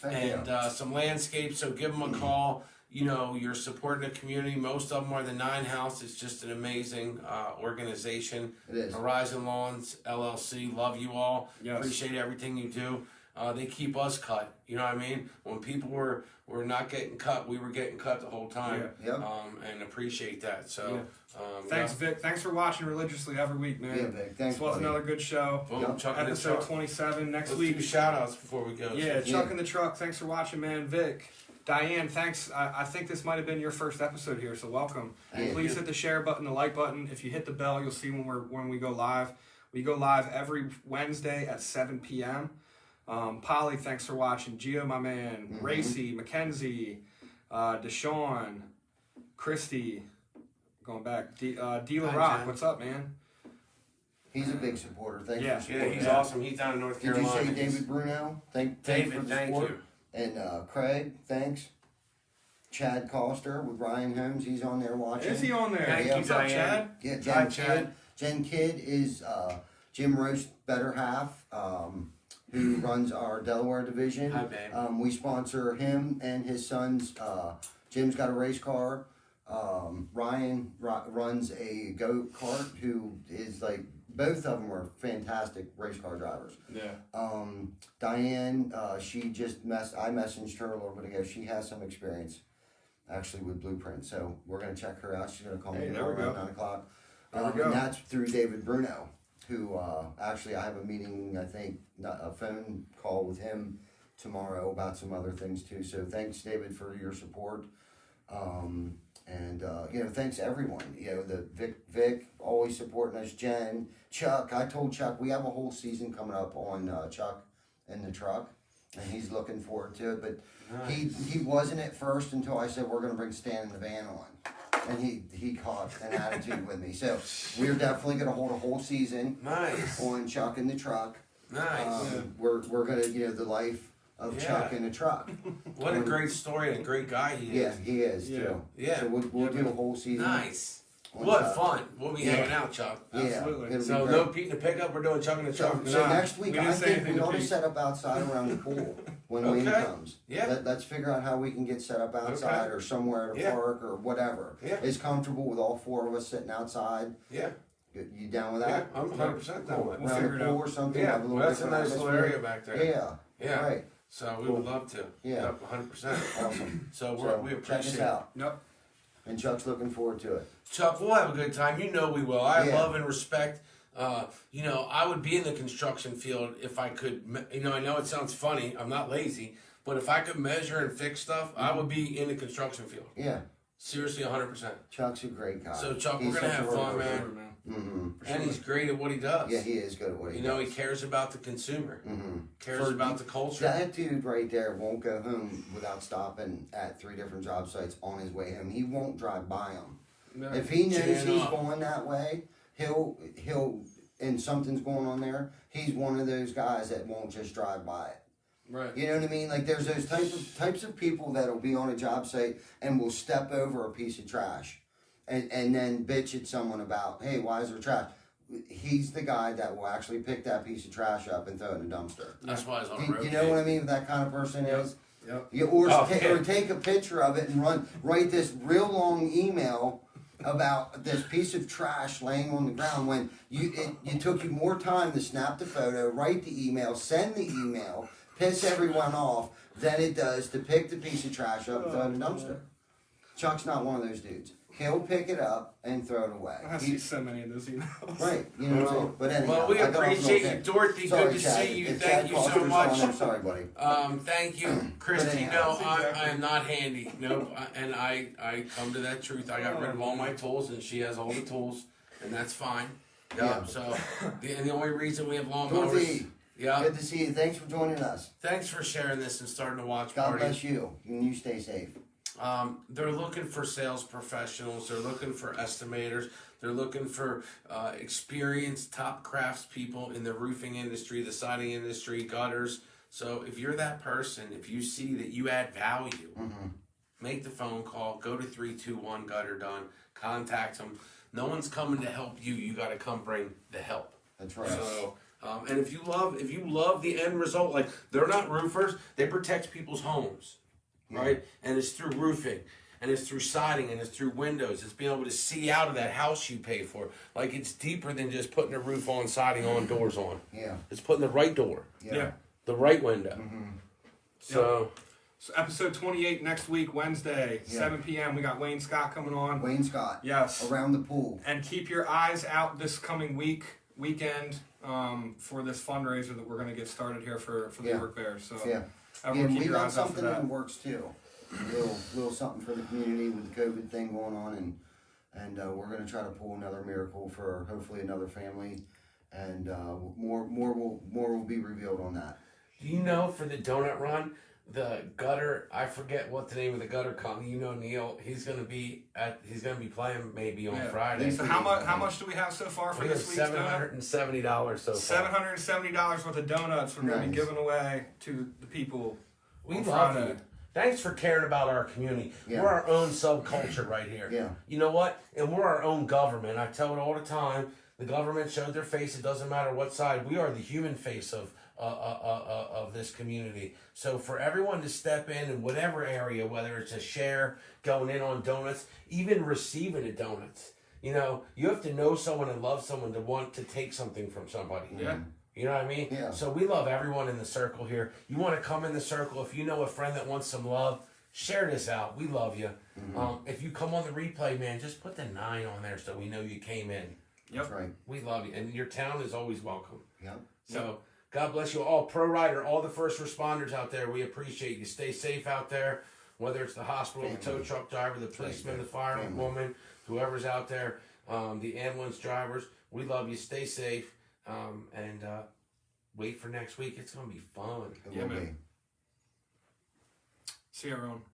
and some landscape. So give them a call. You know, you're supporting the community. Most of them are the 9 House. It's just an amazing organization. It is. Horizon Lawns, LLC. Love you all. Yes. Appreciate everything you do. They keep us cut. You know what I mean? When people were not getting cut, we were getting cut the whole time. And appreciate that. So thanks, Vic. Thanks for watching religiously every week, man. Yeah, Vic. Thanks, This was buddy. another good show. Boom, Chuck in the Episode truck. 27 next Let's week. do shout outs before we go. Yeah, Chuck in the truck. Thanks for watching, man. Vic, Diane, thanks. I think this might have been your first episode here, so welcome. Yeah. Please hit the share button, the like button. If you hit the bell, you'll see when we go live. We go live every Wednesday at 7 p.m. Polly, thanks for watching. Gio, my man. Racy, Mackenzie, Deshaun, Christy, going back. D La Rock, Jen. what's up, man? He's a big supporter. Thanks Yeah. for supporting. Yeah, he's awesome. He's down in North Did you Carolina. say David Bruno? Thanks for David, the thank support. you. And Craig, thanks. Chad Coster with Ryan Holmes, he's on there watching. Is he on there? Thank you, What's up, Diane. Chad? Yeah, Hi, Jen Chad. Kidd. Jen Kidd is Jim Roast's better half, who runs our Delaware division. Hi, babe. We sponsor him and his sons. Jim's got a race car. Ryan runs a go-kart, who is like, both of them are fantastic race car drivers. Yeah. Diane, she just I messaged her a little bit ago. She has some experience actually with Blueprint, so we're gonna check her out. She's gonna call me Hey, there tomorrow we go. around 9 o'clock. There we go. And that's through David Bruno, who actually I have a meeting, I think, a phone call with him tomorrow about some other things too. So thanks, David, for your support. And you know, thanks everyone. You know, the Vic always supporting us. Jen, Chuck. I told Chuck we have a whole season coming up on Chuck and the truck, and he's looking forward to it. But he wasn't at first until I said we're going to bring Stan in the van on, and he caught an attitude with me. So we're definitely going to hold a whole season Nice. on Chuck and the truck. Nice. We're gonna, the life of Chuck in a truck. What a great story and a great guy he is. Yeah, he is too. Yeah. So we'll do a whole season. Nice. on What Chuck. fun. We'll be hanging out, Chuck. Absolutely. It'll So be no great. Pete in the pickup, we're doing Chuck in the truck. So Nah, next week, we I didn't say think anything we to ought to Pete. set up outside around the pool when Wayne Okay. comes. Yeah. Let's figure out how we can get set up outside or somewhere at a Yeah. park or whatever. Yeah. It's comfortable with all four of us sitting outside. Yeah. You down with Yeah, that? I'm 100% down with it. We'll Around figure the it pool out. or something. Yeah, have a little well, that's a different nice little atmosphere. area back there. Yeah. Yeah. Right. So we Cool. would love to. Yeah. Yep, 100%. Awesome. So we Check appreciate us it. out. Yep. And Chuck's looking forward to it. Chuck, we'll have a good time. You know we will. I Yeah. love and respect. I would be in the construction field if I could. I know it sounds funny. I'm not lazy, but if I could measure and fix stuff, I would be in the construction field. Yeah. Seriously, 100%. Chuck's a great guy. So Chuck, He's we're gonna such a have fun, worker. man. Mm-hmm. And he's great at what he does. Yeah, he is good at what he He does. cares about the consumer. Mm-hmm. Cares about the culture. That dude right there won't go home without stopping at 3 different job sites on his way home. He won't drive by them. No. If he knows Chin he's up. going that way, he'll and something's going on there. He's one of those guys that won't just drive by it. Right. You know what I mean? Like there's those types of people that'll be on a job site and will step over a piece of trash, and then bitch at someone about, hey, why is there trash? He's the guy that will actually pick that piece of trash up and throw it in a dumpster. That's why he's on the road. You know what I mean? That kind of person is. Yep. Or Oh, or take a picture of it and write this real long email about this piece of trash laying on the ground when it took you more time to snap the photo, write the email, send the email, piss everyone off than it does to pick the piece of trash up and throw it in a dumpster. Chuck's not one of those dudes. He'll pick it up and throw it away. I see so many of those emails. Right, you know what I'm saying? But anyhow, Well, we I got off appreciate on you, that. Dorothy. Sorry, Good to Chad. see you. If Thank Chad you Foster's so on, much. I'm sorry, buddy. Thank you, Christy. anyhow, No, exactly. I am not handy. No, and I come to that truth. I got rid of all my tools, and she has all the tools, and that's fine. Yeah. So the only reason we have lawnmowers. Dorothy, Yeah. good to see you. Thanks for joining us. Thanks for sharing this and starting to watch God party. bless you, and you stay safe. They're looking for sales professionals. They're looking for estimators. They're looking for experienced top craftspeople in the roofing industry, the siding industry, gutters. So if you're that person, if you see that you add value, make the phone call. Go to 321 Gutter Done. Contact them. No one's coming to help you. You got to come bring the help. That's right. So, and if you love the end result, like they're not roofers, they protect people's homes, right? And it's through roofing, and it's through siding, and it's through windows. It's being able to see out of that house you pay for. Like it's deeper than just putting a roof on, siding on, doors on. Yeah. It's putting the right door, Yeah. the right window. So. So episode 28 next week, Wednesday, Yeah. 7 p.m. We got Wayne Scott coming on. Wayne Scott. Yes. Around the pool. And keep your eyes out this coming weekend, for this fundraiser that we're going to get started here for the Yeah. York Bears. So Yeah. everyone And keep we your got eyes out for something in that. the works too. Little something for the community with the COVID thing going on, and we're gonna try to pull another miracle for hopefully another family, and more will be revealed on that. Do you know for the donut run, the gutter? I forget what the name of the gutter company. You know Neil. He's gonna be playing maybe on Yeah. Friday. So how much do we have so far for We have this week's donut? $770 so far. $770 worth of donuts we're going to be Nice. giving away to the people We on love Friday. you. Thanks for caring about our community. Yeah. We're our own subculture right here. Yeah. You know what? And we're our own government. I tell it all the time. The government showed their face. It doesn't matter what side. We are the human face of this community. So for everyone to step in whatever area, whether it's a share, going in on donuts, even receiving the donuts, you have to know someone and love someone to want to take something from somebody. Yeah. You know what I mean? Yeah. So we love everyone in the circle here. You want to come in the circle. If you know a friend that wants some love, share this out. We love you. If you come on the replay, man, just put the 9 on there so we know you came in. That's right. We love you. And your town is always welcome. Yep. So God bless you all. Pro Rider, all the first responders out there, we appreciate you. Stay safe out there, whether it's the hospital, the tow truck driver, the policeman, the firewoman, whoever's out there, the ambulance drivers. We love you. Stay safe. And wait for next week. It's going to be fun. It Yeah, will man. be. See you, everyone.